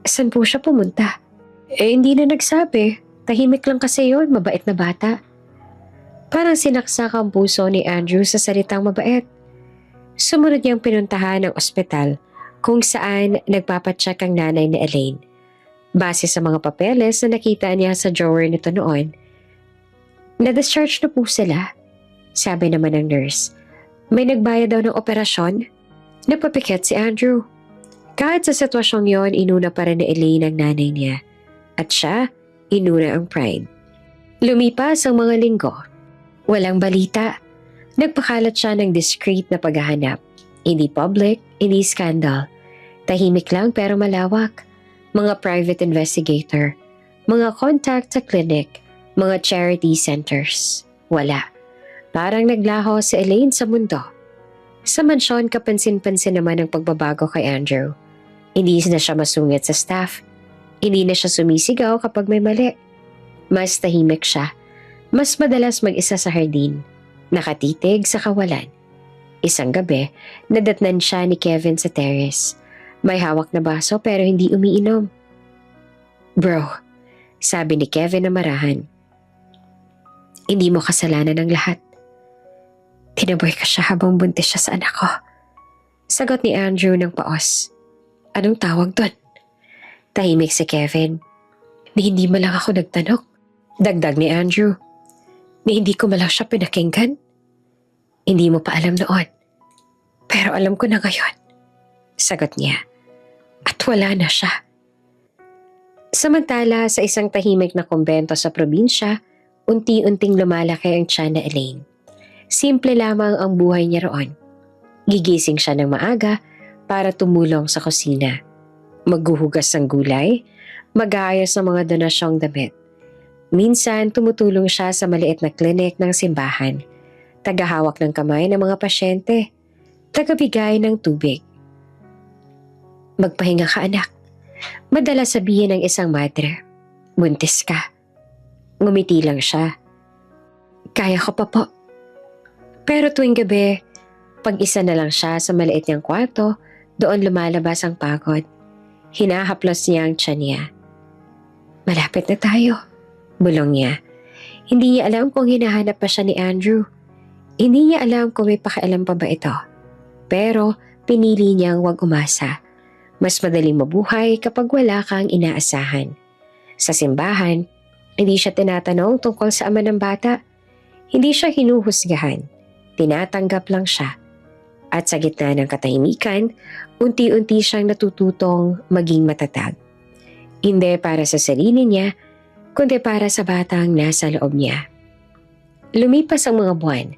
Saan po siya pumunta? Hindi na nagsabi. Tahimik lang kasi yun, mabait na bata. Parang sinaksak ang puso ni Andrew sa salitang mabait. Sumunod niyang pinuntahan ang ospital kung saan nagpapacheck ang nanay ni Elaine. Base sa mga papeles na nakita niya sa drawer nito noon, na-discharge na po sila, sabi naman ng nurse. May nagbayad daw ng operasyon? Napapikit si Andrew. Kahit sa sitwasyong yon, inuna pa rin ni Elaine ang nanay niya. At siya, inuna ang pride. Lumipas ang mga linggo. Walang balita. Nagpakalat siya ng discreet na paghahanap. Hindi public, hindi scandal. Tahimik lang pero malawak. Mga private investigator. Mga contact sa clinic. Mga charity centers. Wala. Parang naglaho si Elaine sa mundo. Sa mansyon, kapansin-pansin naman ang pagbabago kay Andrew. Hindi na siya masungit sa staff. Hindi na siya sumisigaw kapag may mali. Mas tahimik siya. Mas madalas mag-isa sa hardin. Nakatitig sa kawalan. Isang gabi, nadatnan siya ni Kevin sa terrace. May hawak na baso pero hindi umiinom. Bro, sabi ni Kevin na marahan. Hindi mo kasalanan ng lahat. Tinaboy ka siya habang buntis siya sa anak ko. Sagot ni Andrew ng paos. Anong tawag doon? Tahimik si Kevin. Ni hindi mo lang ako nagtanong. Dagdag ni Andrew. Ni hindi ko malang siya pinakinggan. Hindi mo pa alam noon. Pero alam ko na ngayon. Sagot niya. At wala na siya. Samantala sa isang tahimik na kumbento sa probinsya, unti-unting lumalaki ang tiyan na Elaine. Simple lamang ang buhay niya roon. Gigising siya ng maaga para tumulong sa kusina. Maghuhugas ng gulay, mag-aayos ng mga donasyong damit. Minsan tumutulong siya sa maliit na klinik ng simbahan. Tagahawak ng kamay ng mga pasyente. Tagabigay ng tubig. Magpahinga ka anak. Madalas sabihin ng isang madre. Buntis ka. Ngumiti lang siya. Kaya ko pa po. Pero tuwing gabi, pag isa na lang siya sa maliit niyang kwarto, doon lumalabas ang pagod. Hinahaplos niya ang tiyan niya. Malapit na tayo, bulong niya. Hindi niya alam kung hinahanap pa siya ni Andrew. Hindi niya alam kung may pakialam pa ba ito. Pero pinili niyang huwag umasa. Mas madaling mabuhay kapag wala kang inaasahan. Sa simbahan, hindi siya tinatanong tungkol sa ama ng bata. Hindi siya hinuhusgahan. Tinatanggap lang siya. At sa gitna ng katahimikan, unti-unti siyang natututong maging matatag. Hindi para sa sarili niya, kundi para sa batang nasa loob niya. Lumipas ang mga buwan.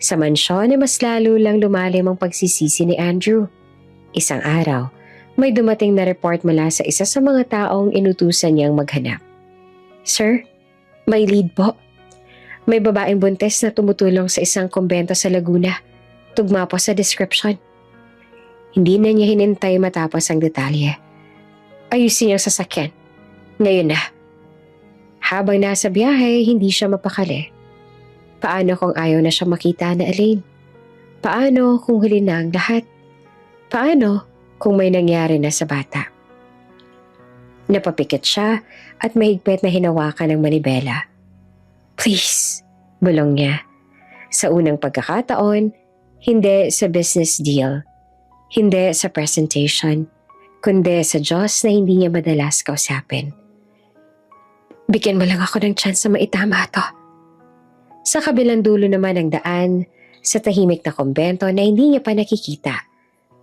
Sa mansyon ay mas lalo lang lumalim ang pagsisisi ni Andrew. Isang araw, may dumating na report mula sa isa sa mga taong inutusan niyang maghanap. Sir, may lead po. May babaeng buntis na tumutulong sa isang kumbento sa Laguna. Tugma po sa description. Hindi na niya hinintay matapos ang detalye. Ayusin niyang sasakyan. Ngayon na. Habang nasa biyahe, hindi siya mapakali. Paano kung ayaw na siya makita na Elaine? Paano kung huli na ang lahat? Paano kung may nangyari na sa bata? Napapikit siya at mahigpit na hinawakan ng manibela. Please, bulong niya. Sa unang pagkakataon, hindi sa business deal, hindi sa presentation, kundi sa Diyos na hindi niya madalas kausapin. Bigyan mo lang ako ng chance na maitama ito. Sa kabilang dulo naman ng daan, Sa tahimik na kumbento na hindi niya pa nakikita,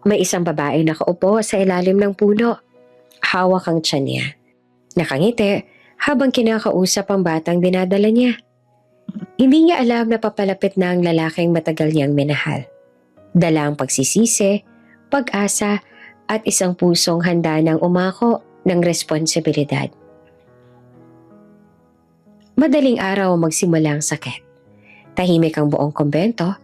may isang babae nakaupo sa ilalim ng puno. Hawak ang tiyan niya. Nakangiti habang kinakausap ang batang dinadala niya. Hindi niya alam na papalapit na ang lalaking matagal niyang minahal. Dala ang pagsisisi, pag-asa at isang pusong handa ng umako ng responsibilidad. Madaling araw magsimula ang sakit. Tahimik ang buong kumbento,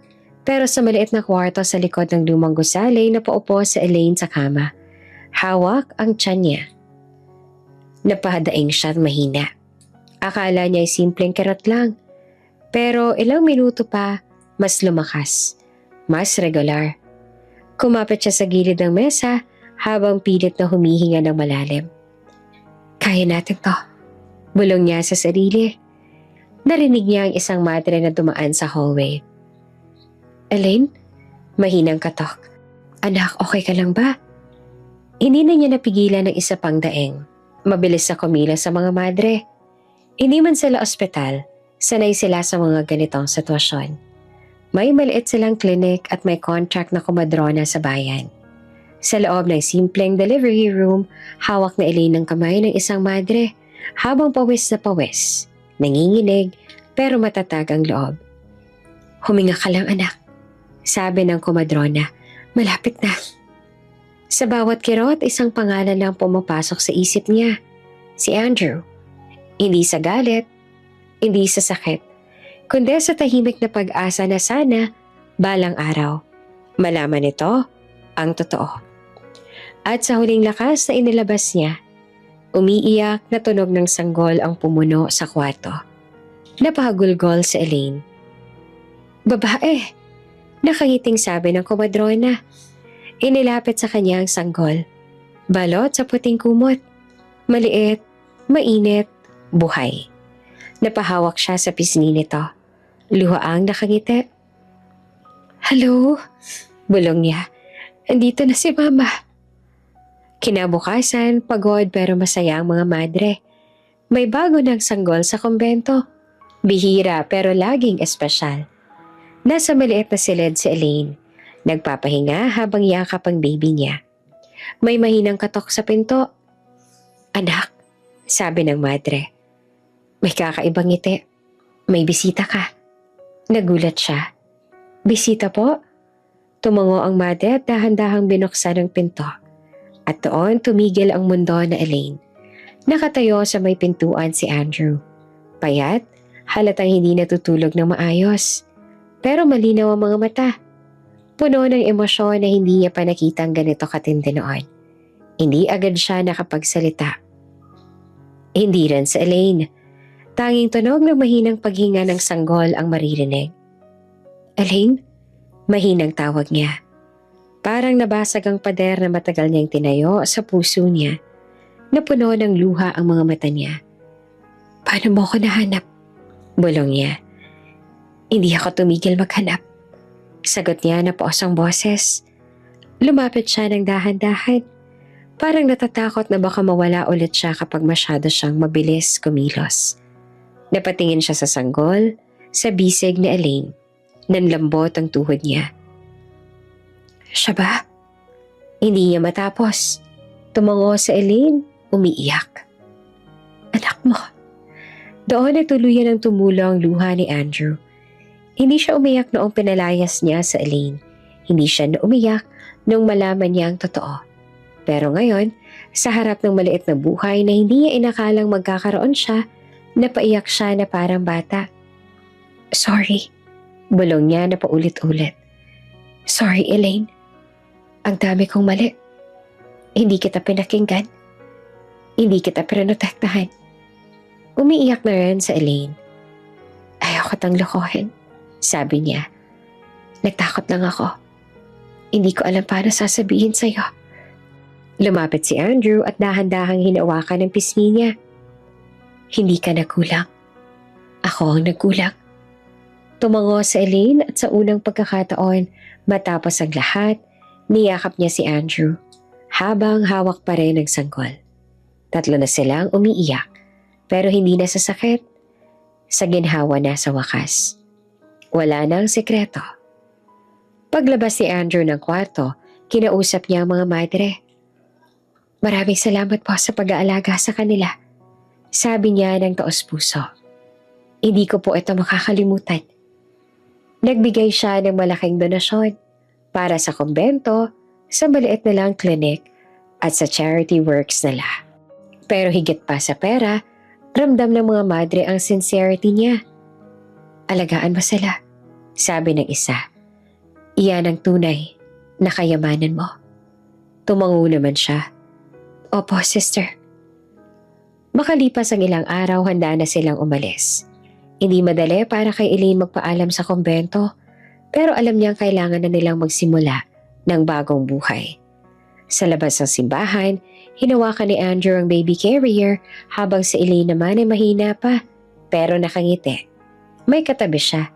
pero sa maliit na kwarto sa likod ng lumang gusali na paupo sa Elaine sa kama, hawak ang tiyan niya. Napahadaing siya at mahina. Akala niya ay simpleng kirot lang, pero ilang minuto pa, mas lumakas, mas regular. Kumapit siya sa gilid ng mesa habang pilit na humihinga ng malalim. Kaya natin to, bulong niya sa sarili. Narinig niya ang isang madre na dumaan sa hallway. Elaine? Mahinang katok. Anak, okay ka lang ba? Hindi na niya napigilan ng isa pang daeng. Mabilis sa kumilos sa mga madre. Hindi man sila ospital, sanay sila sa mga ganitong sitwasyon. May maliit silang clinic at may contract na kumadrona sa bayan. Sa loob ng simpleng delivery room, hawak na Elaine ng kamay ng isang madre habang pawis na pawis. Nanginginig pero matatag ang loob. Huminga ka lang anak, sabi ng kumadrona. Malapit na. Sa bawat kirot, isang pangalan lang pumapasok sa isip niya. Si Andrew. Hindi sa galit, hindi sa sakit, kundi sa tahimik na pag-asa na sana balang araw malaman ito ang totoo. At sa huling lakas na inilabas niya, umiiyak na tunog ng sanggol ang pumuno sa kwarto. Napahagulgol sa Elaine. Babae! Nakangiting sabi ng kumadrona. Inilapit sa kanya ang sanggol. Balot sa puting kumot. Maliit, mainit, buhay. Napahawak siya sa pisngi nito. Luhaang nakangiti. Hello? Bulong niya. Andito na si Mama. Kinabukasan, pagod pero masaya ang mga madre. May bago ng sanggol sa kumbento. Bihira pero laging espesyal. Nasa maliit na silid si Elaine. Nagpapahinga habang yakap ang baby niya. May mahinang katok sa pinto. Anak, sabi ng madre. May kakaibang ngiti. May bisita ka. Nagulat siya. Bisita po? Tumango ang madre at dahan-dahang binuksan ang pinto. At doon tumigil ang mundo na Elaine. Nakatayo sa may pintuan si Andrew. Payat, halatang hindi natutulog ng maayos. Pero malinaw ang mga mata. Puno ng emosyon na hindi niya pa nakitang ganito katindi noon. Hindi agad siya nakapagsalita. Hindi rin sa Elaine. Tanging tunog ng mahinang paghinga ng sanggol ang maririnig. Elaine? Mahinang tawag niya. Parang nabasag ang pader na matagal niyang tinayo sa puso niya. Napuno ng luha ang mga mata niya. Paano mo ko nahanap? Bulong niya. Hindi ako tumigil maghanap. Sagot niya na paos ang boses. Lumapit siya ng dahan-dahan. Parang natatakot na baka mawala ulit siya kapag masyado siyang mabilis kumilos. Napatingin siya sa sanggol, sa bisig ni Elaine. Nanlambot ang tuhod niya. Siya ba? Hindi niya matapos. Tumango sa Elaine, umiiyak. Anak mo. Doon ay tuluyan ang tumulo ang luha ni Andrew. Hindi siya umiyak noong pinalayas niya sa Elaine. Hindi siya na umiyak nung malaman niya ang totoo. Pero ngayon, sa harap ng maliit na buhay na hindi niya inakalang magkakaroon siya, napaiyak siya na parang bata. Sorry, bulong niya na paulit-ulit. Sorry, Elaine. Ang dami kong mali. Hindi kita pinakinggan. Hindi kita pinotektahan. Umiiyak na rin sa Elaine. Ayoko tang lokohin, sabi niya. Nagtakot lang ako. Hindi ko alam paano sasabihin sa'yo. Lumapit si Andrew at dahan-dahang hinawakan ng pisngi niya. Hindi ka nagkulang. Ako ang nagkulang. Tumango sa Elaine at sa unang pagkakataon, matapos ang lahat, niyakap niya si Andrew habang hawak pa rin ang sanggol. Tatlo na silang umiiyak, pero hindi na sa sakit, sa ginhawa na sa wakas. Wala nang sekreto, Paglabas ni Andrew ng kwarto, kinausap niya ang mga madre. Maraming salamat po sa pag-aalaga sa kanila. Sabi niya ng taos puso. Hindi ko po ito makakalimutan. Nagbigay siya ng malaking donasyon para sa kumbento, sa maliit na lang klinik at sa charity works nila. Pero higit pa sa pera, ramdam ng mga madre ang sincerity niya. Alagaan mo sila, sabi ng isa. Iyan ang tunay na kayamanan mo. Tumango naman siya. Opo, sister. Makalipas ang ilang araw, handa na silang umalis. Hindi madali para kay Elaine magpaalam sa kumbento, pero alam niyang kailangan na nilang magsimula ng bagong buhay. Sa labas ng simbahan, hinawakan ni Andrew ang baby carrier habang si Elaine naman ay mahina pa, pero nakangiti. May katabi siya.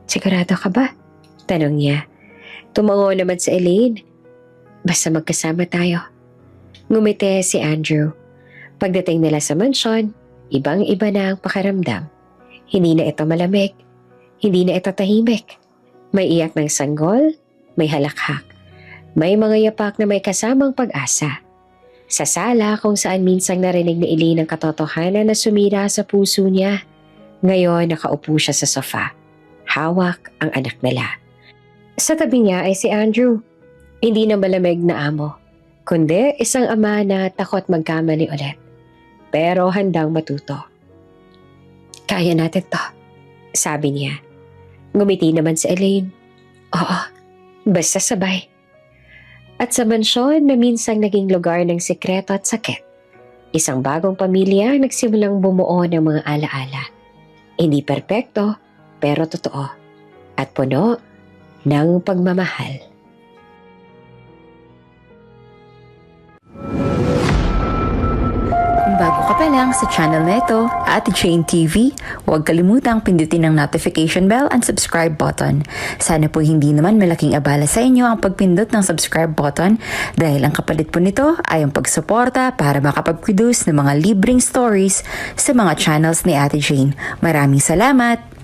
Sigurado ka ba? Tanong niya. Tumango naman si Elaine. Basta magkasama tayo. Ngumiti si Andrew. Pagdating nila sa mansyon, ibang-iba na ang pakiramdam. Hindi na ito malamig. Hindi na ito tahimik. May iyak ng sanggol, may halakhak. May mga yapak na may kasamang pag-asa. Sa sala kung saan minsang narinig ni Elaine ang katotohanan na sumira sa puso niya, ngayon nakaupo siya sa sofa. Hawak ang anak nila. Sa tabi niya ay si Andrew. Hindi na malamig na amo, kundi isang ama na takot magkamali ulit. Pero handang matuto. Kaya natin to, sabi niya. Ngumiti naman si Elaine. Oo, basta sabay. At sa mansyon na minsang naging lugar ng sikreto at sakit, isang bagong pamilya nagsimulang bumuo ng mga alaala. Hindi perpekto, pero totoo. At puno ng pagmamahal. Kung bago ka pa lang sa channel na ito, Ate Jane TV, huwag kalimutang pindutin ang notification bell and subscribe button. Sana po hindi naman malaking abala sa inyo ang pagpindot ng subscribe button dahil ang kapalit po nito ay ang pagsuporta para makapag-produce ng mga libreng stories sa mga channels ni Ate Jane. Maraming salamat!